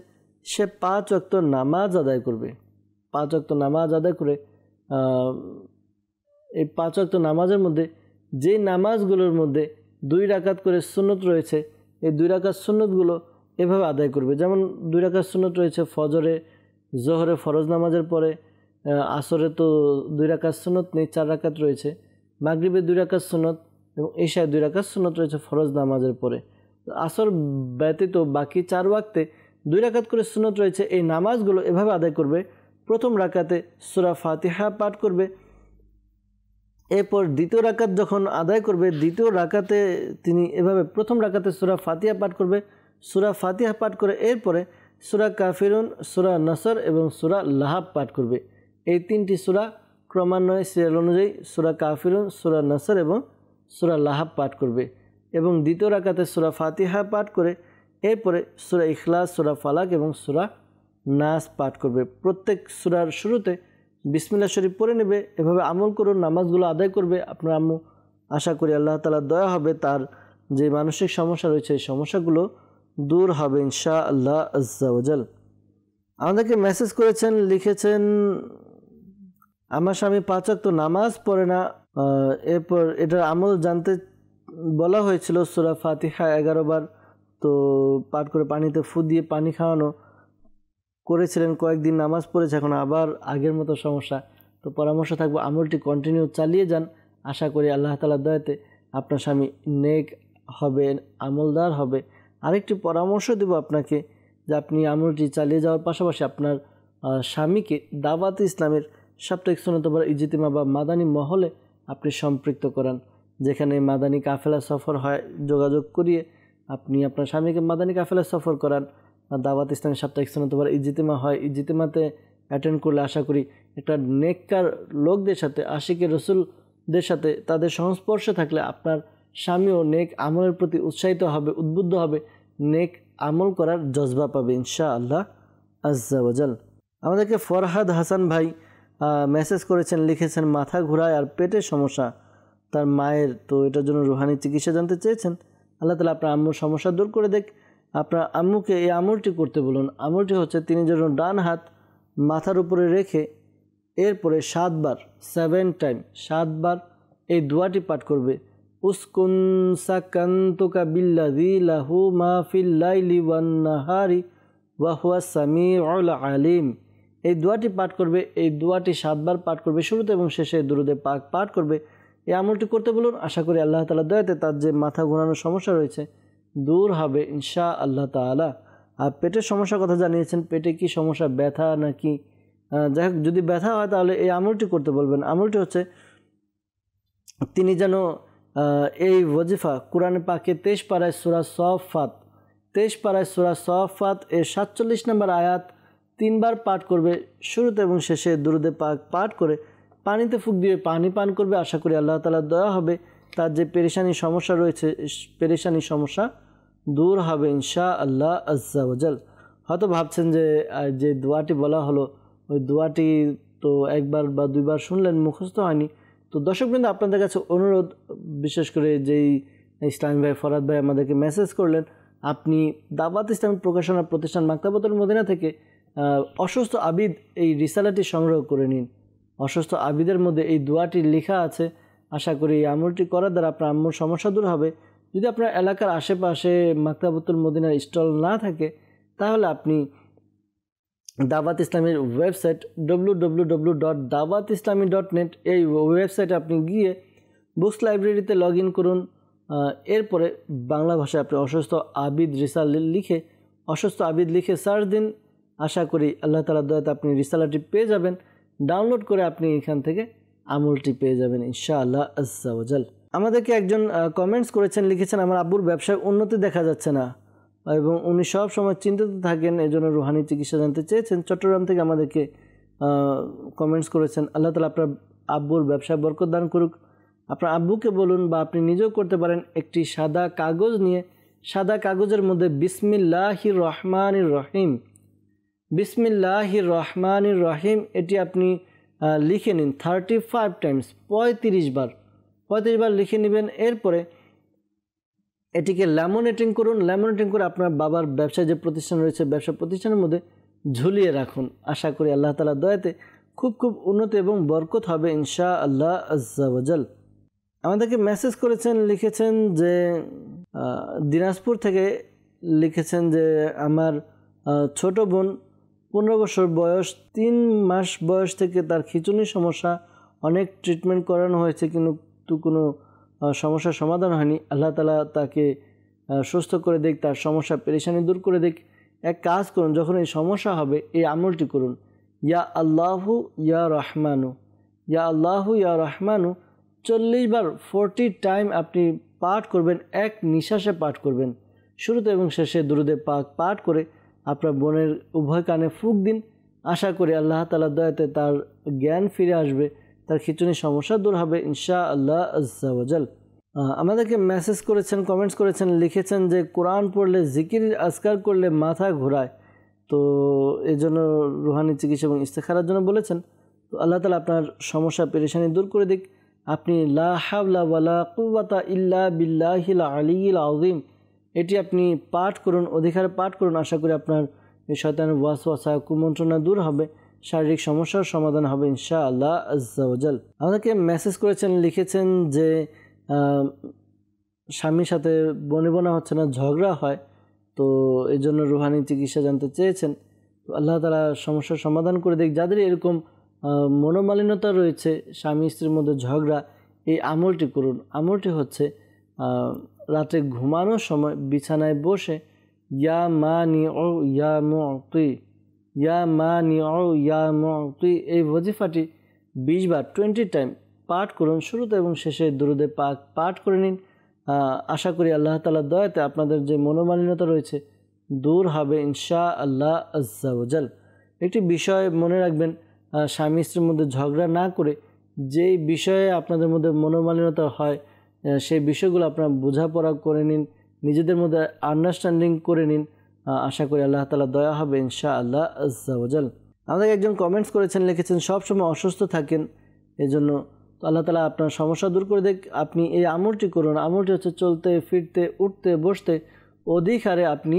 সে 5 ওয়াক্ত নামাজ আদায় করবে। 5 ওয়াক্ত নামাজ আদায় করে এই 5 ওয়াক্ত নামাজের মধ্যে যে নামাজগুলোর মধ্যে 2 রাকাত করে সুন্নত রয়েছে, এই 2 রাকাত সুন্নতগুলো এভাবে আদায় করবে। যেমন 2 রাকাত সুন্নত রয়েছে ফজরে, জোহরে ফরজ নামাজের পরে, আসরে তো 2 রাকাত সুন্নত নেই, 4 রাকাত রয়েছে, মাগরিবে 2 রাকাত সুন্নত এবং ইশায় 2 রাকাত সুন্নত রয়েছে ফরজ নামাজের পরে। আসর ব্যতীত বাকি 4 ওয়াক্তে 2 রাকাত করে সুন্নত রয়েছে। এই নামাজগুলো এভাবে আদায় করবে। প্রথম রাকাতে সূরা ফাতিহা পাঠ করবে। এরপর দ্বিতীয় রাকাত যখন আদায় করবে, দ্বিতীয় রাকাতে তিনি এভাবে প্রথম রাকাতে সূরা ফাতিহা পাঠ করবে। সূরা ফাতিহা পাঠ করে এরপরে সূরা কাফিরুন, সূরা নসর এবং সূরা লাহাব পাঠ করবে। এই 3টি সূরা ক্রমান্বয়ে সিরিয়াল অনুযায়ী সূরা কাফিরুন, সূরা নসর এবং সূরা লাহাব পাঠ করবে। এবং দ্বিতীয় রাকাতে সূরা ফাতিহা পাঠ করে এরপরে সূরা ইখলাস, সূরা ফালাক এবং সূরা নাস পাঠ করবে। প্রত্যেক সূরার শুরুতে বিসমিল্লাহ শরীফ পড়ে নেবে। এভাবে আমল করুন, নামাজগুলো আদায় করবে আপনার আম্মু। আশা করি আল্লাহ তাআলার দয়া হবে, তার যে মানসিক সমস্যা রয়েছে এই সমস্যাগুলো দূর হবে ইনশাআল্লাহ আজ্জা ওয়াজাল। আমাদেরকে মেসেজ করেছেন, লিখেছেন আমার স্বামী 5 ওয়াক্ত নামাজ পড়ে না। এরপর এটার আমল জানতে বলা হয়েছিল। সূরা ফাতিহা 11 বার তো পাঠ করে পানিতে ফু দিয়ে পানি খাওয়ানো। করেছিলেন, কয়েকদিন নামাজ পড়েছে, এখন আবার আগের মতো সমস্যা। তো পরামর্শ থাকবে আমলটি কন্টিনিউ চালিয়ে যান। আশা করি আল্লাহ তাআলার দয়াতে আপনার স্বামী নেক হবে, আমলদার হবে। আরেকটি পরামর্শ দেব আপনাকে যে আপনি আমলটি চালিয়ে যাওয়ার পাশাপাশি আপনার স্বামীকে দাওয়াত ইসলামের সাপ্তাহিক সুন্নত বা ইজতিমা বা মাদানী মহলে আপনি সম্পৃক্ত করান, যেখানে মাদানী কাফেলা সফর হয়। যোগাযোগ করিয়ে আপনি আপনার স্বামীকে মাদানী কাফেলা সফর করান। দাওয়াত ইসলামের সাপ্তাহিক সুন্নত বা ইজতিমা হয়, ইজতিমাতে অ্যাটেন্ড করলে আশা করি একটা নেককার লোকদের সাথে, আশিকের রসুলদের সাথে তাদের সংস্পর্শে থাকলে আপনার স্বামীও নেক আমলের প্রতি উৎসাহিত হবে, উদ্বুদ্ধ হবে, নেক আমল করার জজবা পাবে ইনশাআল্লাহ আজ্জা ওয়াজাল। আমাদেরকে ফরহাদ হাসান ভাই মেসেজ করেছেন, লিখেছেন মাথা ঘোরায় আর পেটের সমস্যা তার মায়ের, তো এটার জন্য রুহানি চিকিৎসা জানতে চেয়েছেন। আল্লাহ তাআলা আপনার আম্মুর সমস্যা দূর করে দেখ। আপনার আম্মুকে এই আমলটি করতে বলুন। আমলটি হচ্ছে তিনি যেন ডান হাত মাথার উপরে রেখে এরপরে 7 বার 7 টাইম 7 বার এই দোয়াটি পাঠ করবে, উসকুন সাকান্তুকা বিল্লাযী লাহু মা ফিল লাইলি ওয়ান নাহারি ওয়া হুয়াস সামিউল আলিম। এই দোয়াটি পাঠ করবে। এই দোয়াটি 7 বার পাঠ করবে, শুরুতে এবং শেষে দুরুদে পাক পাঠ করবে। এই আমলটি করতে বলুন। আশা করি আল্লাহ তাআলার দয়াতে তার যে মাথা ঘোরানোর সমস্যা রয়েছে দূর হবে ইনশাআল্লাহ তাআলা। আর পেটের সমস্যার কথা জানিয়েছেন, পেটে কি সমস্যা, ব্যথা নাকি? যাই হোক, যদি ব্যথা হয় তাহলে এই আমলটি করতে বলবেন। আমলটি হচ্ছে তিনি যেন এই ওয়াজিফা কোরআনে পাকে 23 পারায় সূরা সফাত 23 পারায় সূরা সফাত এর 47 নম্বর আয়াত 3 বার পাঠ করবে, শুরুতে এবং শেষে দুরুদে পাক পাঠ করে পানিতে ফুঁক দিয়ে পানি পান করবে। আশা করি আল্লাহ তাআলার দয়া হবে, তার যে পেরেশানি সমস্যা রয়েছে পেরেশানি সমস্যা দূর হবে ইনশাআল্লাহ আজ্জা ওয়াজাল। হয়তো ভাবছেন যে দোয়াটি বলা হলো ওই দোয়াটি তো একবার বা দুইবার শুনলেন, মুখস্থ হয়নি। তো দর্শকবৃন্দ, আপনাদের কাছে অনুরোধ, বিশেষ করে যেই ইসলামী ভাই ফরহাদ ভাই আমাদেরকে মেসেজ করলেন, আপনি দাওয়াত ইসলামী প্রকাশনা প্রতিষ্ঠান মাকতাবাতুল মদিনা থেকে অসুস্থ আবিদ এই রিসালাটি সংগ্রহ করে নিন। অসুস্থ আবিদের মধ্যে এই দোয়াটি লেখা আছে। আশা করি এই আমলটি করার দ্বারা আপনার আম্মুর সমস্যা দূর হবে। যদি আপনার এলাকার আশেপাশে মাকতাবাতুল মদিনার স্টল না থাকে তাহলে আপনি দাওয়াত ইসলামের ওয়েবসাইট www.dawatislami.net এই ওয়েবসাইটে আপনি গিয়ে বুকস লাইব্রেরিতে লগ ইন করুন। এরপরে বাংলা ভাষায় আপনি অসুস্থ আবিদ লিখে সার্চ দিন। আশা করি আল্লাহ তাআলার দয়াতে আপনি রিসালাটি পেয়ে যাবেন। ডাউনলোড করে আপনি এখান থেকে আমলটি পেয়ে যাবেন ইনশাআল্লাহ আজ্জা ওয়াজাল। আমাদেরকে একজন কমেন্টস করেছেন, লিখেছেন আমার আব্বুর ব্যবসায় উন্নতি দেখা যাচ্ছে না এবং উনি সব সময় চিন্তিত থাকেন, এজন্য রুহানি চিকিৎসা জানতে চেয়েছেন। চট্টগ্রাম থেকে আমাদেরকে কমেন্টস করেছেন। আল্লাহ তাআলা আপনার আব্বুর ব্যবসায় বরকত দান করুক। আপনার আব্বুকে বলুন বা আপনি নিজেও করতে পারেন, একটি সাদা কাগজ নিয়ে সাদা কাগজের মধ্যে বিসমিল্লাহির রহমানির রহিম এটি আপনি লিখে নিন 35 টাইমস 35 বার লিখে নেবেন। এরপরে এটিকে ল্যামিনেটিং করুন। ল্যামিনেটিং করে আপনার বাবার ব্যবসায় যে প্রতিষ্ঠান রয়েছে ব্যবসা প্রতিষ্ঠানের মধ্যে ঝুলিয়ে রাখুন। আশা করি আল্লাহ তাআলার দয়াতে খুব উন্নতি এবং বরকত হবে ইনশাআল্লাহ আজ্জা ওয়াজাল। আমাদেরকে মেসেজ করেছেন, লিখেছেন যে দিনাজপুর থেকে লিখেছেন যে আমার ছোট বোন 15 বছর বয়স, 3 মাস বয়স থেকে তার খিঁচুনির সমস্যা, অনেক ট্রিটমেন্ট করানো হয়েছে কিন্তু কোনো সমস্যার সমাধান হয়নি। আল্লাহ তাআলা তাকে সুস্থ করে দেখ, তার সমস্যা পেরেশানি দূর করে দেখ। এক কাজ করুন, যখন এই সমস্যা হবে এই আমলটি করুন, ইয়া আল্লাহু ইয়া রহমানু 40 বার 40 টাইম আপনি পাঠ করবেন, এক নিঃশ্বাসে পাঠ করবেন। শুরুতে এবং শেষে দুরুদে পাক পাঠ করে আপনার বোনের উভয় কানে ফুঁক দিন। আশা করি আল্লাহ তাআলার দয়াতে তার জ্ঞান ফিরে আসবে, তার খিঁচুনির সমস্যা দূর হবে ইনশাআল্লাহ আজ্জা ওয়াজাল। আমাদেরকে মেসেজ করেছেন, কমেন্টস করেছেন, লিখেছেন যে কোরআন পড়লে জিকির আজকার করলে মাথা ঘোরায়, তো এজন্য রুহানি চিকিৎসা এবং ইস্তেখারার জন্য বলেছেন। তো আল্লাহ তাআলা আপনার সমস্যা পেরেশানি দূর করে দিক। আপনি লা হাওলা ওয়ালা কুওয়াতা ইল্লা বিল্লাহিল আলিয়্যিল আযীম এটি আপনি পাঠ করুন, অধিকারে পাঠ করুন। আশা করি আপনার এই শয়তানের ওয়াসওয়াসা কুমন্ত্রণা দূর হবে, শারীরিক সমস্যার সমাধান হবে ইনশাআল্লাহ আজ্জা ওয়াজাল। আমাদেরকে মেসেজ করেছেন, লিখেছেন যে স্বামীর সাথে বনিবনা হচ্ছে না, ঝগড়া হয়, তো এই জন্য রুহানি চিকিৎসা জানতে চেয়েছেন। তো আল্লাহ তাআলা সমস্যার সমাধান করে দেখ। যাদের এরকম মনোমালিন্যতা রয়েছে, স্বামী স্ত্রীর মধ্যে ঝগড়া, এই আমলটি করুন। আমলটি হচ্ছে রাতে ঘুমানোর সময় বিছানায় বসে ইয়া মানিউ ইয়া মুতি, ইয়া মানিউ ইয়া মুতি, এই ওয়াজিফাটি 20 বার 20 টাইম পাঠ করুন। শুরুতে এবং শেষে দুরুদে পাক পাঠ করে নিন। আশা করি আল্লাহ তাআলার দয়াতে আপনাদের যে মনোমালিন্যতা রয়েছে দূর হবে ইনশাআল্লাহ আজ্জা ওয়া জাল। একটি বিষয় মনে রাখবেন, স্বামী স্ত্রীর মধ্যে ঝগড়া না করে যেই বিষয়ে আপনাদের মধ্যে মনোমালিন্যতা হয় সেই বিষয়গুলো আপনারা বোঝাপড়া করে নিন, নিজেদের মধ্যে আন্ডারস্ট্যান্ডিং করে নিন। আশা করি আল্লাহ তাআলা দয়া হবে ইনশাআল্লাহ আজ্জা ওয়া জাল। আমাদের একজন কমেন্টস করেছেন, লিখেছেন সবসময় অসুস্থ থাকেন, এজন্য তো আল্লাহ তাআলা আপনার সমস্যা দূর করে দেখ। আপনি এই আমলটি করুন। আমলটি হচ্ছে চলতে ফিরতে উঠতে বসতে অধিক হারে আপনি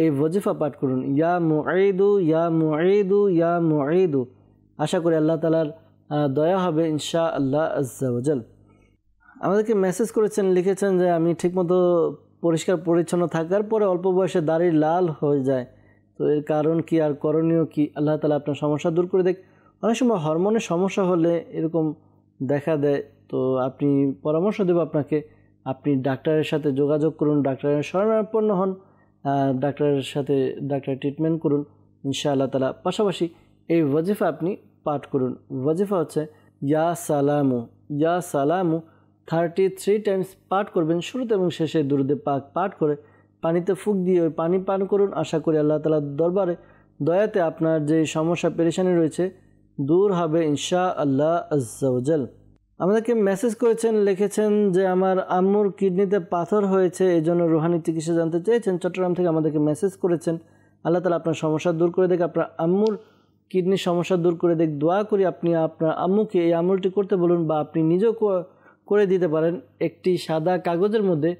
এই ওয়াজিফা পাঠ করুন, ইয়া মুঈদু ইয়া মুঈদু ইয়া মুঈদু। আশা করি আল্লাহ তাআলার দয়া হবে ইনশাআল্লাহ আজ্জা ওয়া জাল। আমাদেরকে মেসেজ করেছেন, লিখেছেন যে আমি ঠিকমতো পরিষ্কার পরিচ্ছন্ন থাকার পরে অল্প বয়সে দাড়ি লাল হয়ে যায়, তো এর কারণ কি আর করণীয় কি? আল্লাহ তাআলা আপনার সমস্যা দূর করে দেখ। অনেক সময় হরমোনের সমস্যা হলে এরকম দেখা দেয়, তো আপনি পরামর্শ দেব আপনাকে, আপনি ডাক্তারের সাথে যোগাযোগ করুন, ডাক্তারের শরণাপন্ন হন, ডাক্তারের সাথে ডাক্তারের ট্রিটমেন্ট করুন ইনশাআল্লাহ তাআলা। পাশাপাশি এই ওয়াজিফা আপনি পাঠ করুন। ওয়াজিফা হচ্ছে ইয়া সালামু ইয়া সালামু 33 টাইমস পাঠ করবেন। শুরুতে এবং শেষে দুরুদে পাক পাঠ করে পানিতে ফুঁক দিয়ে ওই পানি পান করুন। আশা করি আল্লাহ তাআলার দরবারে দয়াতে আপনার যে সমস্যা পেরেশানি রয়েছে দূর হবে ইনশাআল্লাহ আজ্জা ওয়া জাল। আমাদেরকে মেসেজ করেছেন, লিখেছেন যে আমার আম্মুর কিডনিতে পাথর হয়েছে, এজন্য রুহানি চিকিৎসা জানতে চেয়েছেন। চট্টগ্রাম থেকে আমাদেরকে মেসেজ করেছেন। আল্লাহ তাআলা আপনার সমস্যা দূর করে দেখ, আপনার আম্মুর কিডনির সমস্যা দূর করে দেখ। দোয়া করি আপনি আপনার আম্মুকে এই আমলটি করতে বলুন, বা আপনি নিজেও করে দিতে পারেন। একটি সাদা কাগজের মধ্যে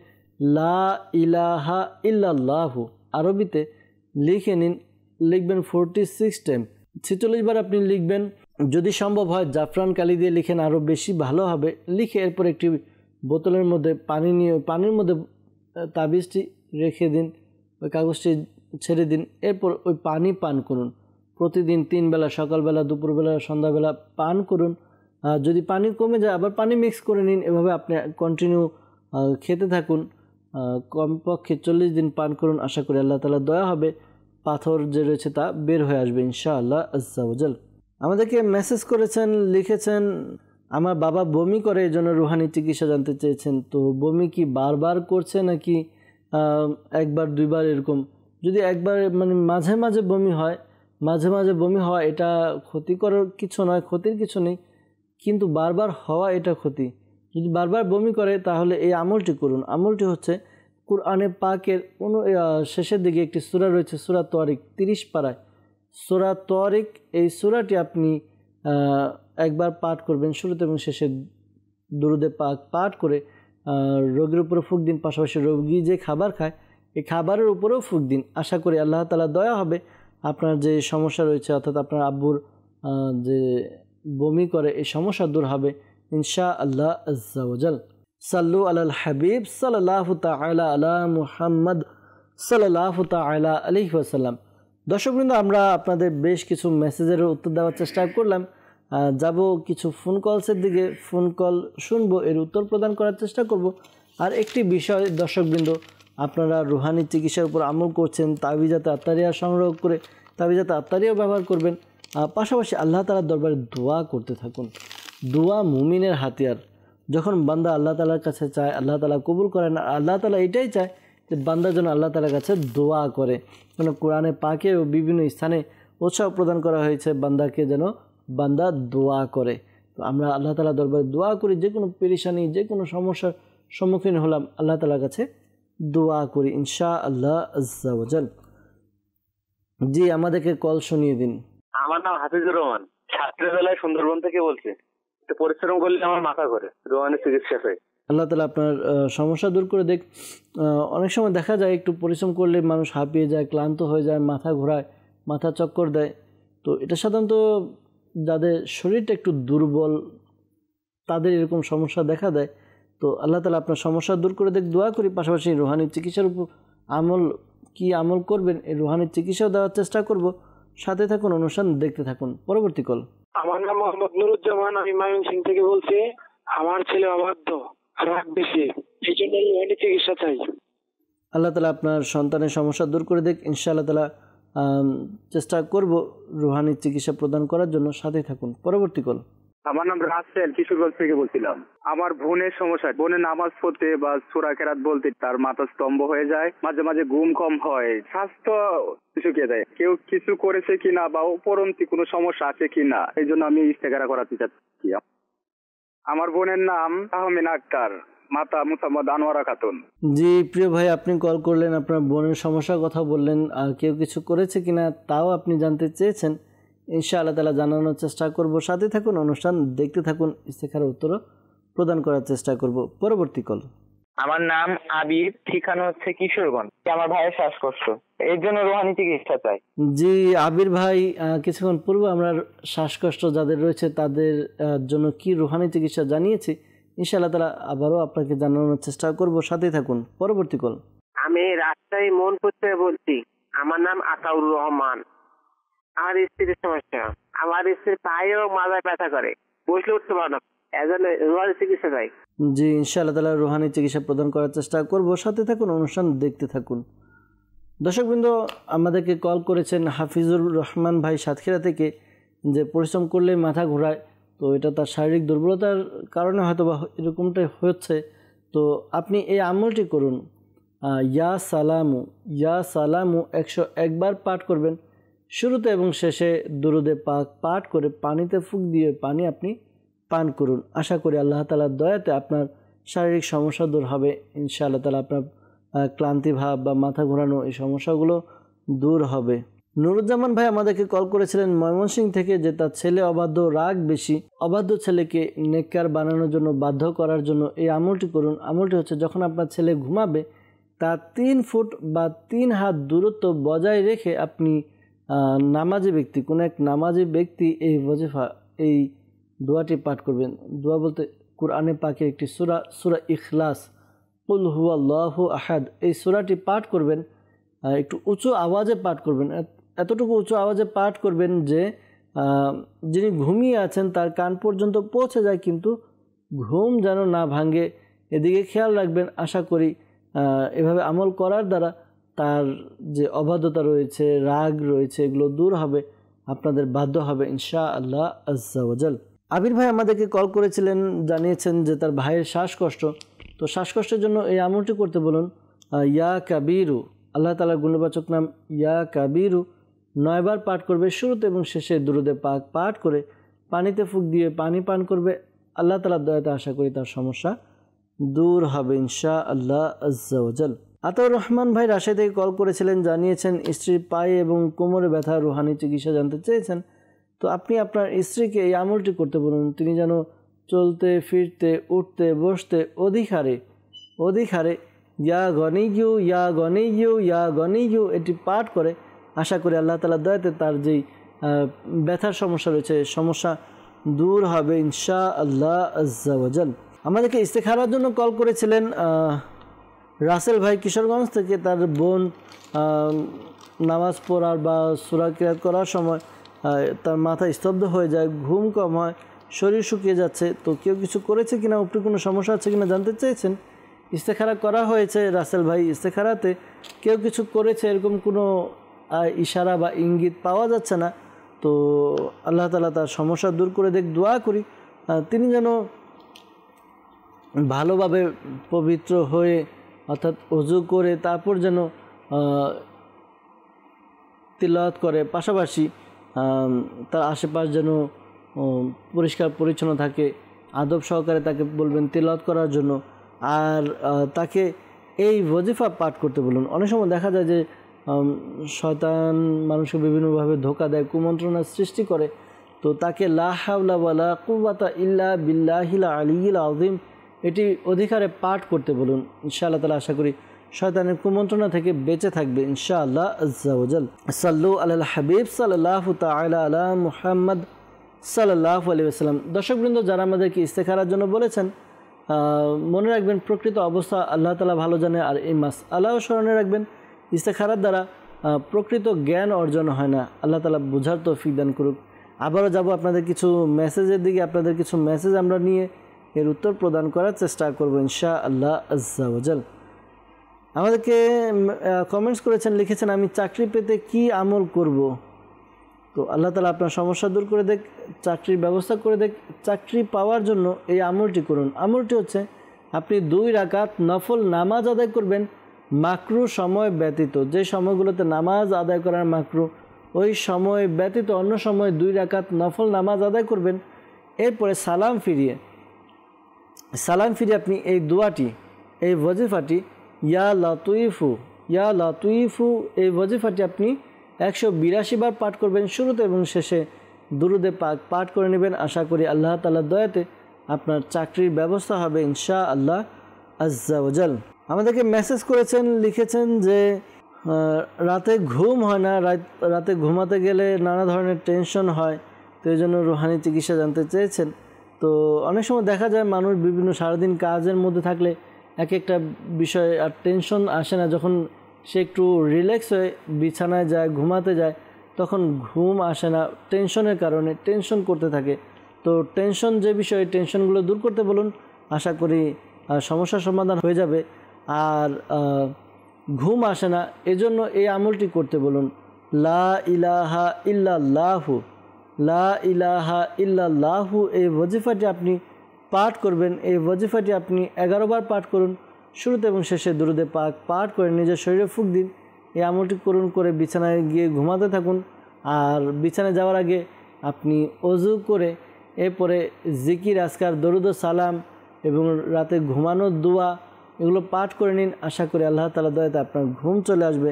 লা ইলাহা ইল্লাল্লাহু আরবিতে লিখে নিন, লিখবেন 46 টাইম, 46 বার আপনি লিখবেন। যদি সম্ভব হয় জাফরান কালি দিয়ে লিখেন আরও বেশি ভালো হবে। লিখে এরপর একটি বোতলের মধ্যে পানি নিয়ে পানির মধ্যে তাবিজটি রেখে দিন, ওই কাগজটি ছেড়ে দিন, এরপর ওই পানি পান করুন। প্রতিদিন 3 বেলা, সকালবেলা, দুপুরবেলা, সন্ধ্যাবেলা পান করুন। যদি পানি কমে যায় আবার পানি মিক্স করে নিন। এভাবে আপনি কন্টিনিউ খেতে থাকুন, কমপক্ষে 40 দিন পান করুন। আশা করি আল্লাহ তাআলা দয়া হবে, পাথর যে রয়েছে তা বের হয়ে আসবে ইনশাআল্লাহ আজ্জা ওয়া জাল। আমাদেরকে মেসেজ করেছেন, লিখেছেন আমার বাবা বমি করে, এই জন্য রুহানি চিকিৎসা জানতে চেয়েছেন। তো বমি কি বারবার করছে নাকি একবার দুইবার এরকম? যদি একবার মানে মাঝে মাঝে বমি হয়, মাঝে মাঝে বমি হওয়া এটা ক্ষতিকর কিছু নয়, ক্ষতির কিছু নেই, কিন্তু বারবার হওয়া এটা ক্ষতি। যদি বারবার বমি করে তাহলে এই আমলটি করুন। আমলটি হচ্ছে কুরআনে পাকের শেষের দিকে একটি সূরা রয়েছে, সূরা তারিক 30 পারায় সূরা তারিক। এই সূরাটি আপনি একবার পাঠ করবেন, শুরুতে এবং শেষে দুরুদে পাক পাঠ করে রোগীর উপরে ফুঁক দিন। পাশাপাশি রোগী যে খাবার খায় এই খাবারের উপরেও ফুঁক দিন। আশা করি আল্লাহ তাআলা দয়া হবে, আপনার যে সমস্যা রয়েছে অর্থাৎ আপনার আব্বুর যে বমি করে এই সমস্যা দূর হবে ইনশাআল্লাহ আজ্জা ওয়া জাল। সাল্লু আলাল হাবিব সাল্লাল্লাহু তাআলা আলা মুহাম্মদ সাল্লাল্লাহু তাআলা আলাইহি ওয়াসাল্লাম। দর্শকবৃন্দ, আমরা আপনাদের বেশ কিছু মেসেজের উত্তর দেওয়ার চেষ্টা করলাম। যাব কিছু ফোন কলসের দিকে, ফোন কল শুনবো, এর উত্তর প্রদান করার চেষ্টা করব। আর একটি বিষয় দর্শকবৃন্দ, আপনারা রুহানি চিকিৎসার উপর আমল করছেন, তাবিজাতে আত্তারিয়া সংগ্রহ করে তাবিজাতে আত্তারিয়াও ব্যবহার করবেন। পাশাপাশি আল্লাহ তাআলার দরবারে দোয়া করতে থাকুন। দোয়া মুমিনের হাতিয়ার। যখন বান্দা আল্লাহ তাআলার কাছে চায় আল্লাহ তাআলা কবুল করেন, আর আল্লাহ তাআলা এটাই চায় যে বান্দা যেন আল্লাহ তাআলার কাছে দোয়া করে। কারণ কোরআনে পাকে ও বিভিন্ন স্থানে উৎসাহ প্রদান করা হয়েছে বান্দাকে যেন বান্দা দোয়া করে। তো আমরা আল্লাহ তাআলার দরবারে দোয়া করি, যে কোনো পেরেশানি, যে কোনো সমস্যার সম্মুখীন হলাম আল্লাহ তাআলার কাছে দোয়া করি ইনশাআল্লাহ আজ্জা ওয়া জাল। জি, আমাদেরকে কল শুনিয়ে দিন। আমার নাম হাফিজুর রহমান, ছাত্রবেলায় সুন্দরবন থেকে বলছি। পরিশ্রম করলে আমার মাথা ঘোরে, রোহানি চিকিৎসা চাই। আল্লাহ তাআলা আপনার সমস্যা দূর করে দেখ। অনেক সময় দেখা যায় একটু পরিশ্রম করলে মানুষ হাঁপিয়ে যায়, ক্লান্ত হয়ে যায়, মাথা ঘোরায়, মাথা চক্কর দেয়। তো এটা সাধারণত যাদের শরীরটা একটু দুর্বল তাদের এরকম সমস্যা দেখা দেয়। তো আল্লাহ তাআলা আপনার সমস্যা দূর করে দেখ, দোয়া করি। পাশাপাশি রুহানি চিকিৎসার উপর আমল কি আমল করবেন এই রুহানি চিকিৎসাও দেওয়ার চেষ্টা করব। সাথে থাকুন, অনুষ্ঠান দেখতে থাকুন। পরবর্তী কল। আমার নাম মোহাম্মদ নুরুজ্জামান, আমি ময়মনসিংহ থেকে বলছি। আমার ছেলে অবাধ্য, রাগ বেশি, এই জন্য রুহানি চিকিৎসা চাই। আল্লাহ তালা আপনার সন্তানের সমস্যা দূর করে দেখ, ইনশাআল্লাহ তালা চেষ্টা করব রুহানি চিকিৎসা প্রদান করার জন্য। সাথে থাকুন। পরবর্তী কল। আমার নাম রাসেল, কিশোরগঞ্জ থেকে বলছিলাম। আমার বোনের সমস্যা, বোনের নামাজ পড়তে বা সূরা কেরাত বলতে তার মাথা স্তম্ভ হয়ে যায়, মাঝে মাঝে ঘুম কম হয়, স্বাস্থ্য শুকিয়ে যায়। কেউ কিছু করেছে কিনা বা উপরন্তি কোনো সমস্যা আছে কিনা, এই জন্য আমি ইস্তেখারা করাতে চাচ্ছি। আমার বোনের নাম আহমিনা আক্তার, মাতা মুসাম্মদ আনোয়ারা খাতুন। জি প্রিয় ভাই, আপনি কল করলেন, আপনার বোনের সমস্যার কথা বললেন, আর কেউ কিছু করেছে কিনা তাও আপনি জানতে চেয়েছেন। ইনশাআল্লাহ তাআলা জানানোর চেষ্টা করব। সাথে থাকুন, অনুষ্ঠান দেখতে থাকুন, ইস্তেখারার উত্তরও প্রদান করার চেষ্টা করব। পরবর্তী কল। আমার নাম আবির, ঠিকানা হচ্ছে কিশোরগঞ্জ। আমার ভাইয়ের শ্বাসকষ্ট, এর জন্য রুহানি চিকিৎসা চাই। জি আবির ভাই, কিছুক্ষণ পূর্বে আমরা শ্বাসকষ্ট যাদের রয়েছে তাদের জন্য কি রুহানি চিকিৎসা জানিয়েছি। ইনশাআল্লাহ তাআলা আবারও আপনাকে জানানোর চেষ্টা করব। সাথে থাকুন। পরবর্তী কল। আমি রাজশাহী মনপুর থেকে বলছি। আমার নাম আতাউর রহমান। আমার স্ত্রীর সমস্যা, আমার স্ত্রীর পায়ে ও মাথায় ব্যথা করে, বসলে উঠতে পারে না, এজন্য রুহানি চিকিৎসা চাই। জি ইনশাআল্লাহ তাআলা রুহানি চিকিৎসা প্রদান করার চেষ্টা করব। সাথে থাকুন, অনুষ্ঠান দেখতে থাকুন। দর্শকবৃন্দ, আমাদেরকে কল করেছেন হাফিজুর রহমান ভাই সাতক্ষীরা থেকে, যে পরিশ্রম করলে মাথা ঘোরায়, তো এটা তার শারীরিক দুর্বলতার কারণে হয়তো বা এরকমটাই হচ্ছে। তো আপনি এই আমলটি করুন, ইয়া সালামু 101 বার পাঠ করবেন। শুরুতে এবং শেষে দুরুদে পাক পাঠ করে পানিতে ফুঁক দিয়ে পানি আপনি পান করুন। আশা করি আল্লাহ তাআলার দয়াতে আপনার শারীরিক সমস্যা দূর হবে। ইনশাআল্লাহ তাআলা আপনার ক্লান্তি ভাব বা মাথা ঘোরানো এই সমস্যাগুলো দূর হবে। নুরুজ্জামান ভাই আমাদেরকে কল করেছিলেন ময়মনসিংহ থেকে, যে তার ছেলে অবাধ্য, রাগ বেশি। অবাধ্য ছেলেকে নেককার বানানোর জন্য, বাধ্য করার জন্য এই আমলটি করুন। আমলটি হচ্ছে, যখন আপনার ছেলে ঘুমাবে তার 3 ফুট বা 3 হাত দূরত্ব বজায় রেখে আপনি নামাজি ব্যক্তি, কোনো এক নামাজি ব্যক্তি এই ওয়াজিফা, এই দোয়াটি পাঠ করবেন। দোয়া বলতে কুরআনে পাকে একটি সূরা ইখলাস, কুল হুয়াল্লাহু আহাদ, এই সূরাটি পাঠ করবেন। একটু উঁচু আওয়াজে পাঠ করবেন, এতটুকু উঁচু আওয়াজে পাঠ করবেন যে যিনি ঘুমিয়ে আছেন তার কান পর্যন্ত পৌঁছে যায়, কিন্তু ঘুম যেন না ভাঙে, এদিকে খেয়াল রাখবেন। আশা করি এভাবে আমল করার দ্বারা তার যে অবাধ্যতা রয়েছে, রাগ রয়েছে, এগুলো দূর হবে, আপনাদের বাধ্য হবে ইনশাআল্লাহ আজ্জা ওয়াজাল। আবির ভাই আমাদেরকে কল করেছিলেন, জানিয়েছেন যে তার ভাইয়ের শ্বাসকষ্ট, তো শ্বাসকষ্টের জন্য এই আমলটি করতে বলুন। ইয়া কাবিরু, আল্লাহ তাআলার গুণবাচক নাম ইয়া কাবিরু 9 বার পাঠ করবে। শুরুতে এবং শেষে দুরুদে পাক পাঠ করে পানিতে ফুঁক দিয়ে পানি পান করবে। আল্লাহ তাআলার দয়াতে আশা করি তার সমস্যা দূর হবে ইনশাআল্লাহ আজ্জা ওয়াজাল। আতাউর রহমান ভাই রাজশাহী থেকে কল করেছিলেন, জানিয়েছেন স্ত্রীর পায়ে এবং কোমরে ব্যথা, রুহানি চিকিৎসা জানতে চেয়েছেন। তো আপনি আপনার স্ত্রীকে এই আমলটি করতে বলুন। তিনি যেন চলতে ফিরতে উঠতে বসতে অধিকারে ইয়া গনিয়ু ইয়া গনিয়ু ইয়া গনিয়ু এটি পাঠ করে। আশা করি আল্লাহ তাআলার দয়াতে তার যেই ব্যথার সমস্যা রয়েছে, সমস্যা দূর হবে ইনশাআল্লাহ আজ্জা ওয়াজাল। আমাদেরকে ইস্তেখারার জন্য কল করেছিলেন রাসেল ভাই কিশোরগঞ্জ থেকে। তার বোন নামাজ পড়ার বা সূরা কিরাত করার সময় তার মাথা স্তব্ধ হয়ে যায়, ঘুম কম হয়, শরীর শুকিয়ে যাচ্ছে। তো কেউ কিছু করেছে কিনা, উপরে কোনো সমস্যা আছে কিনা জানতে চেয়েছেন। ইস্তেখারা করা হয়েছে রাসেল ভাই, ইস্তেখারাতে কেউ কিছু করেছে এরকম কোনো ইশারা বা ইঙ্গিত পাওয়া যাচ্ছে না। তো আল্লাহ তাআলা তার সমস্যা দূর করে দেখ, দোয়া করি তিনি যেন ভালোভাবে পবিত্র হয়ে, অর্থাৎ ওযু করে তারপর যেন তিলাওয়াত করে, পাশাপাশি তার আশেপাশ যেন পরিষ্কার পরিচ্ছন্ন থাকে। আদব সহকারে তাকে বলবেন তিলাওয়াত করার জন্য, আর তাকে এই ওয়াজিফা পাঠ করতে বলুন। অনেক সময় দেখা যায় যে শয়তান মানুষকে বিভিন্নভাবে ধোঁকা দেয়, কুমন্ত্রণার সৃষ্টি করে। তো তাকে লা হাওলা ওয়ালা কুওয়াতা ইল্লা বিল্লাহিল আলিয়্যিল আযীম এটি অধিকারে পাঠ করতে বলুন। ইনশাআল্লাহ তাআলা আশা করি শয়তানের কুমন্ত্রণা থেকে বেঁচে থাকবে ইনশাআল্লাহ আজ্জা ওয়াজাল। সাল্লু আলাল হাবিব সাল্লাল্লাহু তাআলা আলা মুহাম্মদ সাল্লাল্লাহু আলাইহি ওয়াসাল্লাম। দর্শকবৃন্দ, যারা আমাদেরকে ইস্তেখারার জন্য বলেছেন, মনে রাখবেন প্রকৃত অবস্থা আল্লাহ তাআলা ভালো জানে, আর এই মাসআলাও স্মরণে রাখবেন। ইস্তেখারার দ্বারা প্রকৃত জ্ঞান অর্জন হয় না। আল্লাহ তাআলা বোঝার তৌফিক দান করুক। আবারও যাব আপনাদের কিছু মেসেজের দিকে, আপনাদের কিছু মেসেজ আমরা নিয়ে এর উত্তর প্রদান করার চেষ্টা করব ইনশাআল্লাহ আজ্জা ওয়াজাল। আমাদেরকে কমেন্টস করেছেন, লিখেছেন আমি চাকরি পেতে কি আমল করব। তো আল্লাহ তাআলা আপনার সমস্যা দূর করে দেখ, চাকরির ব্যবস্থা করে দেখ। চাকরি পাওয়ার জন্য এই আমলটি করুন। আমলটি হচ্ছে আপনি 2 রাকাত নফল নামাজ আদায় করবেন মাকরু সময় ব্যতীত। যে সময়গুলোতে নামাজ আদায় করার মাকরু, ওই সময় ব্যতীত অন্য সময় 2 রাকাত নফল নামাজ আদায় করবেন। এরপরে সালাম ফিরিয়ে আপনি এই দোয়াটি, এই ওয়াজিফাটি ইয়া লাতুইফু এই ওয়াজিফাটি আপনি 182 বার পাঠ করবেন। শুরুতে এবং শেষে দুরুদে পাক পাঠ করে নেবেন। আশা করি আল্লাহ তাআলার দয়াতে আপনার চাকরির ব্যবস্থা হবে ইনশাআল্লাহ আজ্জা ওয়াজাল। আমাদেরকে মেসেজ করেছেন, লিখেছেন যে রাতে ঘুম হয় না, রাতে ঘুমাতে গেলে নানা ধরনের টেনশন হয়, তো এই জন্য রুহানি চিকিৎসা জানতে চেয়েছেন। তো অনেক সময় দেখা যায় মানুষ বিভিন্ন সারাদিন কাজের মধ্যে থাকলে এক একটা বিষয় আর টেনশন আসে না। যখন সে একটু রিল্যাক্স হয়ে বিছানায় যায়, ঘুমাতে যায়, তখন ঘুম আসে না টেনশনের কারণে, টেনশন করতে থাকে। তো টেনশন যে বিষয়, টেনশনগুলো দূর করতে বলুন, আশা করি সমস্যার সমাধান হয়ে যাবে। আর ঘুম আসে না, এজন্য এই আমলটি করতে বলুন, লা ইলাহা ইল্লাল্লাহু এই ওয়াজিফাটি আপনি পাঠ করবেন। এই ওয়াজিফাটি আপনি 11 বার পাঠ করুন। শুরুতে এবং শেষে দুরুদে পাক পাঠ করে নিজের শরীরে ফুঁক দিন। এই আমলটি করুন, করে বিছানায় গিয়ে ঘুমাতে থাকুন। আর বিছানায় যাওয়ার আগে আপনি ওযু করে এরপরে জিকির, আজকার, দরুদ ও সালাম এবং রাতে ঘুমানোর দোয়া এগুলো পাঠ করে নিন। আশা করি আল্লাহ তাআলার দয়াতে আপনার ঘুম চলে আসবে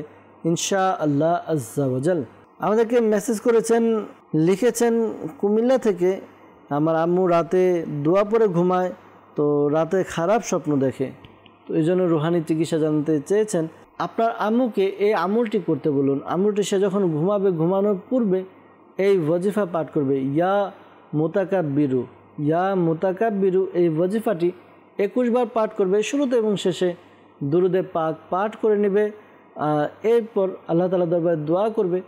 ইনশাআল্লাহ আজ্জা ওয়াজাল। আমাদেরকে মেসেজ করেছেন, লিখেছেন কুমিল্লা থেকে, আমার আম্মু রাতে দোয়া পড়ে ঘুমায়, তো রাতে খারাপ স্বপ্ন দেখে, তো এই জন্য রুহানি চিকিৎসা জানতে চেয়েছেন। আপনার আম্মুকে এই আমলটি করতে বলুন। আমলটি সে যখন ঘুমাবে, ঘুমানোর পূর্বে এই ওয়াজিফা পাঠ করবে, ইয়া মুতাকাব্বিরু এই ওয়াজিফাটি 21 বার পাঠ করবে। শুরুতে এবং শেষে দুরুদে পাক পাঠ করে নেবে। এরপর আল্লাহ তাআলার দরবারে দোয়া করবে।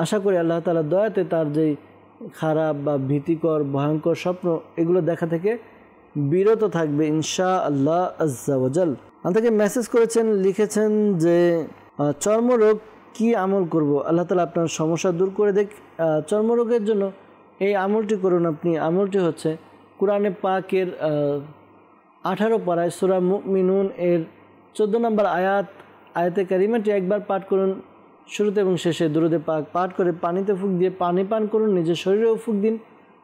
আশা করি আল্লাহ তাআলার দয়াতে তার যেই খারাপ বা ভীতিকর ভয়ঙ্কর স্বপ্ন এগুলো দেখা থেকে বিরত থাকবে ইনশাআল্লাহ আজ্জা ওয়াজাল। আমাদেরকে মেসেজ করেছেন, লিখেছেন যে চর্মরোগ কি আমল করব। আল্লাহ তাআলা আপনার সমস্যা দূর করে দেখ। চর্মরোগের জন্য এই আমলটি করুন আপনি। আমলটি হচ্ছে কোরআনে পাকের 18 পারায় সূরা মুমিনুন এর 14 নম্বর আয়াতে কারিমাটি একবার পাঠ করুন। শুরুতে এবং শেষে দুরুদে পাক পাঠ করে পানিতে ফুঁক দিয়ে পানি পান করুন, নিজের শরীরেও ফুঁক দিন।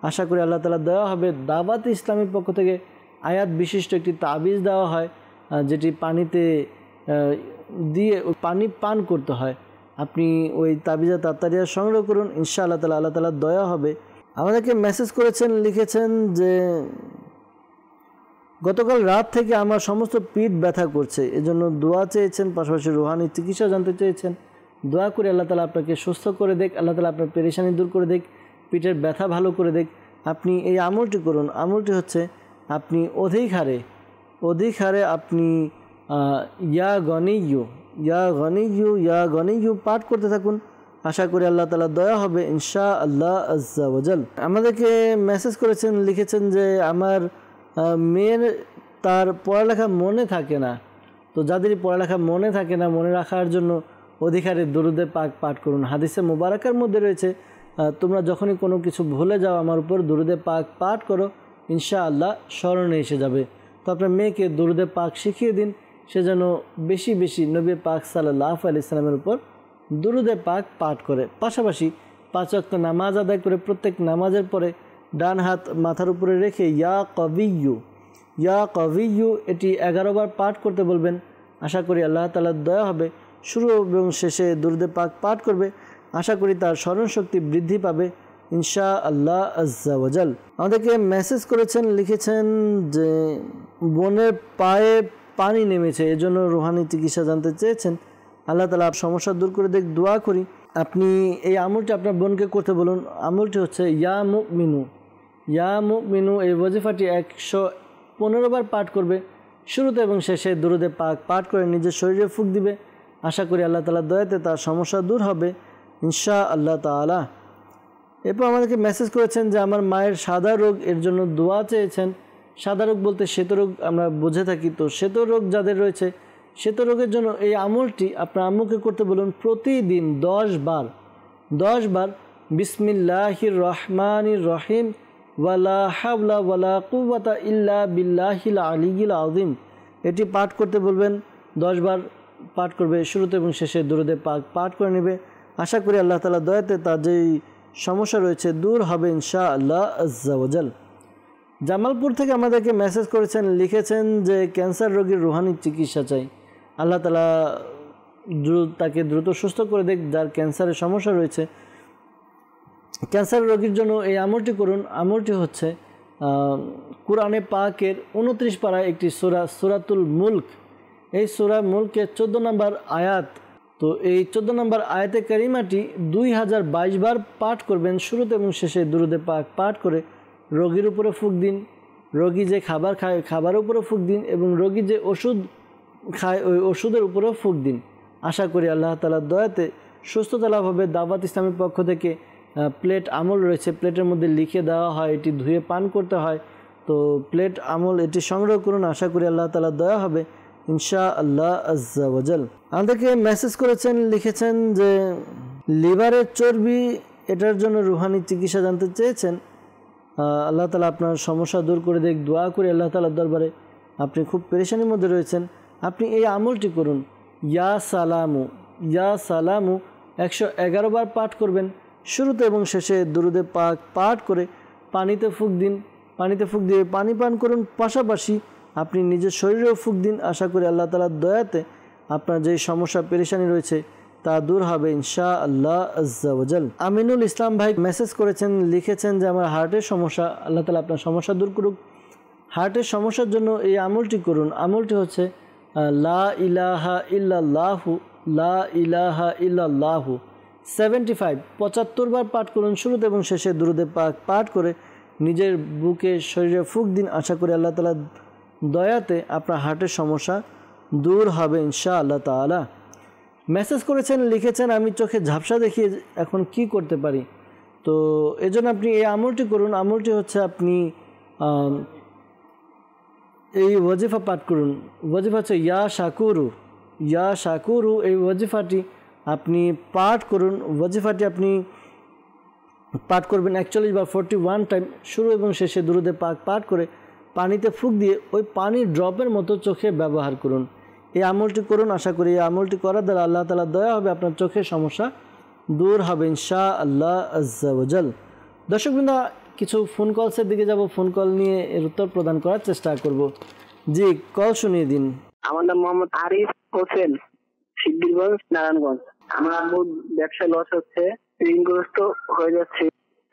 আশা করি আল্লাহ তাআলা দয়া হবে। দাওয়াত ইসলামের পক্ষ থেকে আয়াত বিশিষ্ট একটি তাবিজ দেওয়া হয়, যেটি পানিতে দিয়ে পানি পান করতে হয়। আপনি ওই তাবিজা তাত্তারিয়া সংগ্রহ করুন, ইনশাআল্লাহ তাআলা আল্লাহ তাআলার দয়া হবে। আমাদেরকে মেসেজ করেছেন, লিখেছেন যে গতকাল রাত থেকে আমার সমস্ত পিঠ ব্যথা করছে, এজন্য দোয়া চেয়েছেন, পাশাপাশি রুহানি চিকিৎসা জানতে চেয়েছেন। দোয়া করে আল্লাহ তাআলা আপনাকে সুস্থ করে দেখ, আল্লাহ তাআলা আপনার পেরেশানি দূর করে দেখ, পিঠের ব্যথা ভালো করে দেখ। আপনি এই আমলটি করুন। আমলটি হচ্ছে আপনি অধিক হারে আপনি ইয়া গনিয়্যু পাঠ করতে থাকুন। আশা করি আল্লাহ তাআলার দয়া হবে ইনশাআল্লাহ আজ্জা ওয়াজাল। আমাদেরকে মেসেজ করেছেন, লিখেছেন যে আমার মেয়ের তার পড়ালেখা মনে থাকে না, তো যাদেরই পড়ালেখা মনে থাকে না, মনে রাখার জন্য অধিকারে দুরুদে পাক পাঠ করুন। হাদিসে মুবারাকার মধ্যে রয়েছে, তোমরা যখনই কোনো কিছু ভুলে যাও আমার উপর দুরুদে পাক পাঠ করো, ইনশাআল্লাহ স্মরণে এসে যাবে। তো আপনার মেয়েকে দুরুদে পাক শিখিয়ে দিন, সে যেন বেশি বেশি নবী পাক সাল্লাল্লাহু আলাইহি সাল্লামের উপর দুরুদে পাক পাঠ করে। পাশাপাশি 5 ওয়াক্ত নামাজ আদায় করে প্রত্যেক নামাজের পরে ডান হাত মাথার উপরে রেখে ইয়া কবিয়্যু এটি 11 বার পাঠ করতে বলবেন। আশা করি আল্লাহ তাআলার দয়া হবে। শুরু এবং শেষে দুরুদে পাক পাঠ করবে। আশা করি তার স্মরণ শক্তি বৃদ্ধি পাবে ইনশাআল্লাহ আজ্জা ওয়াজাল। আমাদেরকে মেসেজ করেছেন, লিখেছেন যে বোনের পায়ে পানি নেমেছে, এজন্য রুহানি চিকিৎসা জানতে চেয়েছেন। আল্লাহ তাআলা সমস্যা দূর করে দেখ, দোয়া করি। আপনি এই আমলটি আপনার বোনকে করতে বলুন। আমলটি হচ্ছে ইয়া মুমিনু এই ওয়াজিফাটি 115 বার পাঠ করবে। শুরুতে এবং শেষে দুরুদে পাক পাঠ করে নিজের শরীরে ফুঁক দিবে। আশা করি আল্লাহ তাআলার দয়াতে তার সমস্যা দূর হবে ইনশাআল্লাহ তাআলা। এরপর আমাদেরকে মেসেজ করেছেন যে আমার মায়ের সাদা রোগ, এর জন্য দোয়া চেয়েছেন। সাদা রোগ বলতে শ্বেত রোগ আমরা বুঝে থাকি, তো শ্বেত রোগ যাদের রয়েছে শ্বেত রোগের জন্য এই আমলটি আপনার আম্মুকে করতে বলুন প্রতিদিন 10 বার বিসমিল্লাহির রহমানির রহিম ওয়ালা হাওলা ওয়ালা কুওয়াতা ইল্লা বিল্লাহিল আলিয়্যিল আযীম, এটি পাঠ করতে বলবেন। 10 বার পাঠ করবে, শুরুতে এবং শেষে দুরূদে পাক পাঠ করে নেবে। আশা করি আল্লাহ তাআলার দয়াতে তার যেই সমস্যা রয়েছে দূর হবে ইনশাআল্লাহ আজ্জা ওয়াজাল। জামালপুর থেকে আমাদেরকে মেসেজ করেছেন, লিখেছেন যে ক্যান্সার রোগীর রুহানি চিকিৎসা চাই, আল্লাহ তাআলা তাকে দ্রুত সুস্থ করে দেখ যার ক্যান্সারের সমস্যা রয়েছে। ক্যান্সার রোগীর জন্য এই আমলটি করুন। আমলটি হচ্ছে কুরআনে পাকের 29 পারায় একটি সূরা, সূরাতুল মুলক। এই সূরা মুলকের 14 নম্বর আয়াত, তো এই 14 নম্বর আয়াতে কারিমাটি 2022 বার পাঠ করবেন, শুরুতে এবং শেষে দুরূদে পাক পাঠ করে রোগীর উপরে ফুঁক দিন। রোগী যে খাবার খায় খাবারের উপরে ফুঁক দিন এবং রোগী যে ওষুধ খায় ওই ওষুধের উপরেও ফুঁক দিন। আশা করি আল্লাহ তাআলার দয়াতে সুস্থতা লাভ হবে। দাওয়াত ইসলামের পক্ষ থেকে প্লেট আমল রয়েছে, প্লেটের মধ্যে লিখে দেওয়া হয়, এটি ধুয়ে পান করতে হয়। তো প্লেট আমল এটি সংগ্রহ করুন, আশা করি আল্লাহ তাআলার দয়া হবে ইনশাআল্লাহ আজ্জা ওয়াজাল। আমাদেরকে মেসেজ করেছেন, লিখেছেন যে লিভারের চর্বি, এটার জন্য রুহানি চিকিৎসা জানতে চেয়েছেন। আল্লাহ তাআলা আপনার সমস্যা দূর করে দেখ, দোয়া করি আল্লাহ তাআলার দরবারে। আপনি খুব পেরেশানির মধ্যে রয়েছেন, আপনি এই আমলটি করুন। ইয়া সালামু 111 বার পাঠ করবেন, শুরুতে এবং শেষে দুরূদে পাক পাঠ করে পানিতে ফুঁক দিন। পানিতে ফুঁক দিয়ে পানি পান করুন, পাশাপাশি আপনি নিজের শরীরেও ফুঁক দিন। আশা করি আল্লাহ তাআলার দয়াতে আপনার যেই সমস্যা পেরেশানি রয়েছে তা দূর হবে ইনশাআল্লাহ আজ্জা ওয়াজাল। আমিনুল ইসলাম ভাই মেসেজ করেছেন, লিখেছেন যে আমার হার্টের সমস্যা, আল্লাহ তাআলা আপনার সমস্যা দূর করুক। হার্টের সমস্যার জন্য এই আমলটি করুন। আমলটি হচ্ছে লা ইলাহা ইল্লাল্লাহু, লা ইলাহা ইল্লাল্লাহু 75 বার পাঠ করুন, শুরুতে এবং শেষে দুরূদে পাক পাঠ করে নিজের বুকে শরীরে ফুঁক দিন। আশা করি আল্লাহ তাআলার দয়াতে আপনার হার্টের সমস্যা দূর হবে ইনশাআল্লাহ তাআলা। মেসেজ করেছেন, লিখেছেন আমি চোখে ঝাপসা দেখি, এখন কি করতে পারি? তো এজন্য আপনি এই আমলটি করুন। আমলটি হচ্ছে আপনি এই ওয়াজিফা পাঠ করুন। ওয়াজিফা হচ্ছে ইয়া শাকুরু। এই ওয়াজিফাটি আপনি পাঠ করুন। ওয়াজিফাটি আপনি পাঠ করবেন 41 বা 41 টাইম, শুরু এবং শেষে দুরূদে পাক পাঠ করে পানিতে ফুঁক দিয়ে ওই পানির ড্রপের মতো চোখে ব্যবহার করুন। এই আমলটি করুন। আশা করি এই আমলটি করার দ্বারা আল্লাহ তাআলার দয়া হবে, আপনার চোখের সমস্যা দূর হবে ইনশাআল্লাহ আজ্জা ওয়াজাল। দর্শকবৃন্দ, কিছু ফোন কলসের দিকে যাব, ফোন কল নিয়ে এর উত্তর প্রদান করার চেষ্টা করব। জি, কল শুনিয়ে দিন। আমার নাম মোহাম্মদ আরিফ হোসেন, সিদ্দিকগঞ্জ, নারায়ণগঞ্জ। আমার আম্মুর ব্যবসা লস হচ্ছে, ঋণগ্রস্ত হয়ে যাচ্ছে,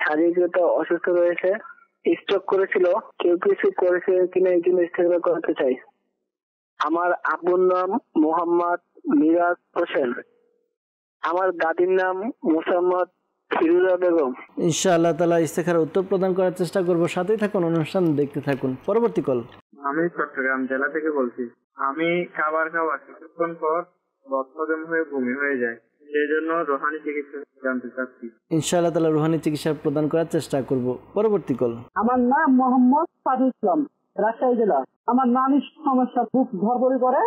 শারীরিকভাবে অসুস্থ রয়েছে, স্ট্রোক করেছিল। কেউ কিছু করেছে কিনা এই জন্য ইস্তেগফার করতে চাই। আমার আব্বুর নাম মোহাম্মদ মিরাজ হোসেন, আমার দাদির নাম মোসাম্মদ ফিরোজা বেগম। ইনশাআল্লাহ তাআলা ইস্তেখারার উত্তর প্রদান করার চেষ্টা করব। সাথেই থাকুন, অনুষ্ঠান দেখতে থাকুন। পরবর্তী কল। আমি চট্টগ্রাম জেলা থেকে বলছি। আমি খাবার খাওয়ার কিছুক্ষণ পর বদহজম হয়ে বমি হয়ে যায়, সেই জন্য রুহানি চিকিৎসা জানতে চাচ্ছি। ইনশাআল্লাহ তাআলা রুহানি চিকিৎসা প্রদান করার চেষ্টা করব। পরবর্তী কল। আমার নাম মোহাম্মদ সাদুল ইসলাম, রাজশাহী জেলা। আমার নানির সমস্যা, বুক ধরপড়ি করে,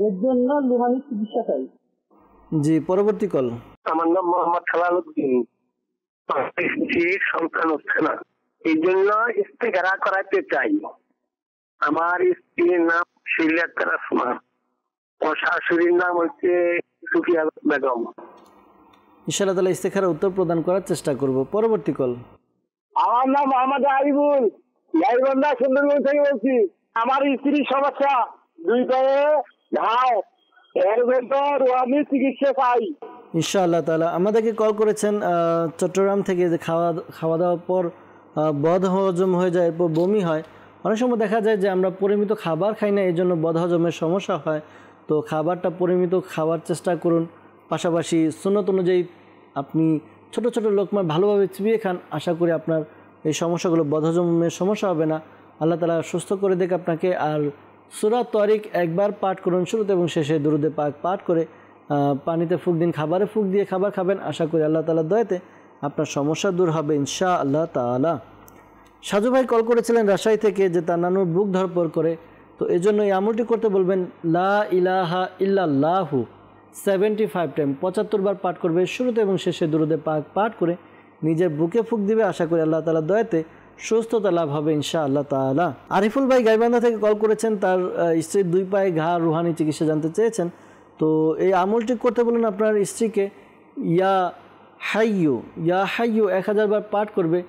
এর জন্য রুহানি চিকিৎসা চাই। জি, পরবর্তী কল। আমার নাম মোহাম্মদ সালাউদ্দিন, সন্তান হচ্ছে না, এই জন্য ইস্তেগফার করাতে চাই। আমার স্ত্রীর নাম শিলা কারাসমা, ও শাশুড়ির নাম হচ্ছে সুফিয়া বেগম। ইনশাআল্লাহ তাআলা ইস্তেখারার উত্তর প্রদান করার চেষ্টা করব। পরবর্তী কল। আমার নাম মোহাম্মদ আরিফুল, গাইবান্ধা সুন্দরবন থেকে বলছি। আমার স্ত্রীর সমস্যা, 2 পায়ে ঘাও, এর জন্য রুহানি চিকিৎসা চাই। ইনশাআল্লাহ তাআলা আমাদেরকে কল করেছেন চট্টগ্রাম থেকে, যে খাওয়া দাওয়ার পর বদহজম হয়ে যায়, এরপর বমি হয়। অনেক সময় দেখা যায় যে আমরা পরিমিত খাবার খাই না, এই জন্য বদহজমের সমস্যা হয়। তো খাবারটা পরিমিত খাওয়ার চেষ্টা করুন, পাশাপাশি সুন্নত অনুযায়ী আপনি ছোট ছোট লোকমা ভালোভাবে চিবিয়ে খান। আশা করি আপনার এই সমস্যাগুলো, বদহজমের সমস্যা হবে না। আল্লাহ তাআলা সুস্থ করে দেখ আপনাকে। আর সূরা তারিক একবার পাঠ করুন, শুরুতে এবং শেষে দুরূদে পাক পাঠ করে পানিতে ফুঁক দিন, খাবারে ফুঁক দিয়ে খাবার খাবেন। আশা করি আল্লাহ তাআলার দয়াতে আপনার সমস্যা দূর হবে ইনশাআল্লাহ তাআলা। সাজু ভাই কল করেছিলেন রাজশাহী থেকে যে তার নানুর বুক ধরপড় করে, তো এই জন্য এই আমলটি করতে বলবেন লা ইলাহা ইল্লাল্লাহু 75 টাইম 75 বার পাঠ করবে। শুরুতে এবং শেষে দুরূদে পাক পাঠ করে নিজের বুকে ফুঁক দিবে। আশা করি আল্লাহ তাআলার দয়াতে সুস্থতা লাভ হবে ইনশাআল্লাহ তাআলা। আরিফুল ভাই গাইবান্ধা থেকে কল করেছেন, তার স্ত্রীর 2 পায়ে ঘা, রুহানি চিকিৎসা জানতে চেয়েছেন। তো এই আমলটি করতে বলুন আপনার স্ত্রীকে ইয়া হাইয়ু 1000 বার পাঠ করবে।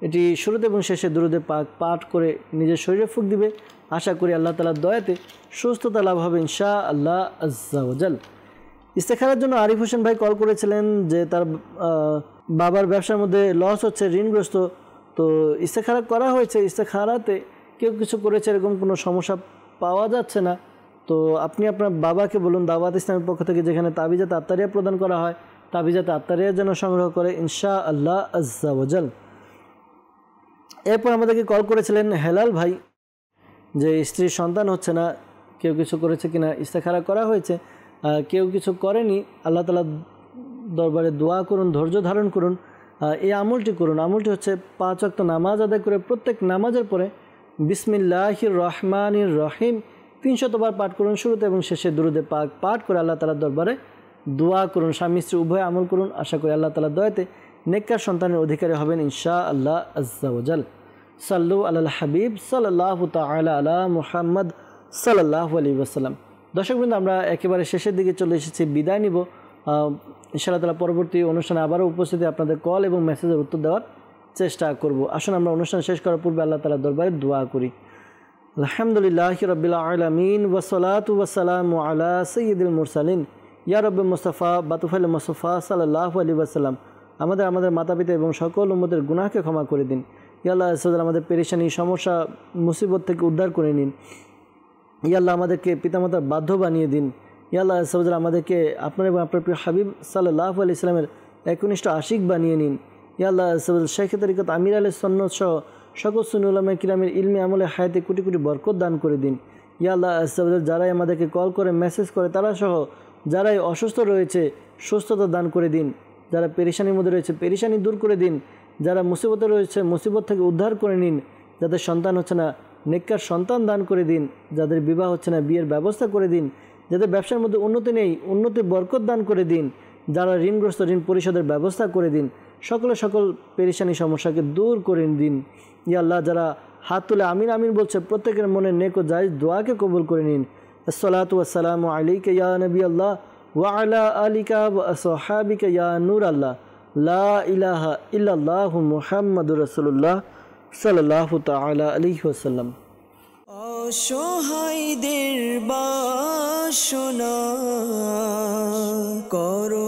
এটি শুরুতে এবং শেষে দুরূদে পাক পাঠ করে নিজের শরীরে ফুঁক দিবে। আশা করি আল্লাহ তাআলার দয়াতে সুস্থতা লাভ হবে ইনশাআল্লাহ আজ্জা ওয়া জাল। ইস্তেখারার জন্য আরিফ হোসেন ভাই কল করেছিলেন যে তার বাবার ব্যবসার মধ্যে লস হচ্ছে, ঋণগ্রস্ত। তো ইস্তেখারা করা হয়েছে, ইস্তেখারাতে কেউ কিছু করেছে, এরকম কোনো সমস্যা পাওয়া যাচ্ছে না। তো আপনি আপনার বাবাকে বলুন দাওয়াত ইসলামের পক্ষ থেকে যেখানে তাবিজাতে আত্তারিয়া প্রদান করা হয়, তাবিজাতে আত্তারিয়া যেন সংগ্রহ করে ইনশাআল্লাহ আজ্জা ওয়া জাল। এরপর আমাদেরকে কল করেছিলেন হেলাল ভাই যে স্ত্রীর সন্তান হচ্ছে না, কেউ কিছু করেছে কিনা। ইস্তেখারা করা হয়েছে, কেউ কিছু করেনি। আল্লাহ তাআলার দরবারে দোয়া করুন, ধৈর্য ধারণ করুন, এই আমলটি করুন। আমলটি হচ্ছে 5 ওয়াক্ত নামাজ আদায় করে প্রত্যেক নামাজের পরে বিসমিল্লাহির রহমানির রহিম 300 বার পাঠ করুন। শুরুতে এবং শেষে দুরূদে পাক পাঠ করে আল্লাহ তাআলার দরবারে দোয়া করুন। স্বামী স্ত্রী উভয় আমল করুন। আশা করি আল্লাহ তাআলার দয়াতে নেককার সন্তানের অধিকারী হবেন ইনশাআল্লাহ আজ্জা ওয়া জাল। সাল্লু আলাল হাবিব সাল্লাল্লাহু তাআলা আলা মুহাম্মদ সাল্লাল্লাহু আলাইহি ওয়াসাল্লাম। দর্শকবৃন্দ, আমরা একেবারে শেষের দিকে চলে এসেছি, বিদায় নিব। ইনশাআল্লাহ তাআলা পরবর্তী অনুষ্ঠানে আবারও উপস্থিতি আপনাদের কল এবং মেসেজের উত্তর দেওয়ার চেষ্টা করব। আসুন আমরা অনুষ্ঠান শেষ করার পূর্বে আল্লাহ তাআলার দরবারে দোয়া করি। আলহামদুলিল্লাহি রাব্বিল আলামিন ওয়া সলাতু ওয়া সালামু আলা সাইয়্যিদিল মুরসালিন ইয়া রাব্বি মুস্তাফা বাতুফাল মুস্তাফা সাল্লাল্লাহু আলাইহি ওয়াসাল্লাম। আমাদের মাতা পিতা এবং সকল উম্মতের গুনাহকে ক্ষমা করে দিন। ইয়া আল্লাহ আমাদের পেরেশানি, সমস্যা, মুসিবত থেকে উদ্ধার করে নিন। ইয়া আল্লাহ আমাদেরকে পিতামাতার বাধ্য বানিয়ে দিন। ইয়া আল্লাহ আমাদেরকে আপনার এবং আপনার প্রিয় হাবিব সাল্লাল্লাহু আলাইহি ওয়াসাল্লামের একনিষ্ঠ আশিক বানিয়ে নিন। ইয়া আল্লাহ শেখ তরিকত আমির আলী সুন্নত সহ সকল সুন্নি উলামায়ে কিরামের ইলমি আমলে হায়াতে কোটি কোটি বরকত দান করে দিন। ইয়া আল্লাহ যারাই আমাদেরকে কল করে মেসেজ করে তারা সহ যারাই অসুস্থ রয়েছে সুস্থতা দান করে দিন। যারা পেরেশানির মধ্যে রয়েছে পেরেশানি দূর করে দিন। যারা মুসিবতে রয়েছে মুসিবত থেকে উদ্ধার করে নিন। যাদের সন্তান হচ্ছে না নেককার সন্তান দান করে দিন। যাদের বিবাহ হচ্ছে না বিয়ের ব্যবস্থা করে দিন। যাদের ব্যবসার মধ্যে উন্নতি নেই উন্নতি বরকত দান করে দিন। যারা ঋণগ্রস্ত ঋণ পরিশোধের ব্যবস্থা করে দিন। সকল পেরেশানি সমস্যাকে দূর করে দিন। ইয়া আল্লাহ যারা হাত তুলে আমিন আমিন বলছে প্রত্যেকের মনে নেক ও জায়েজ দোয়াকে কবুল করে নিন। আসসালাতু ওয়াসসালামু আলাইকা ইয়া নবী আল্লাহ ওয়া আলা আলিকা ওয়া আসহাবিকা ইয়া নূর আল্লাহ। লা ইলাহা ইল্লাল্লাহু মুহাম্মাদুর রাসূলুল্লাহ সাল্লাল্লাহু তাআলা আলাইহি ওয়াসাল্লাম। অসহায়দের বাসনা করো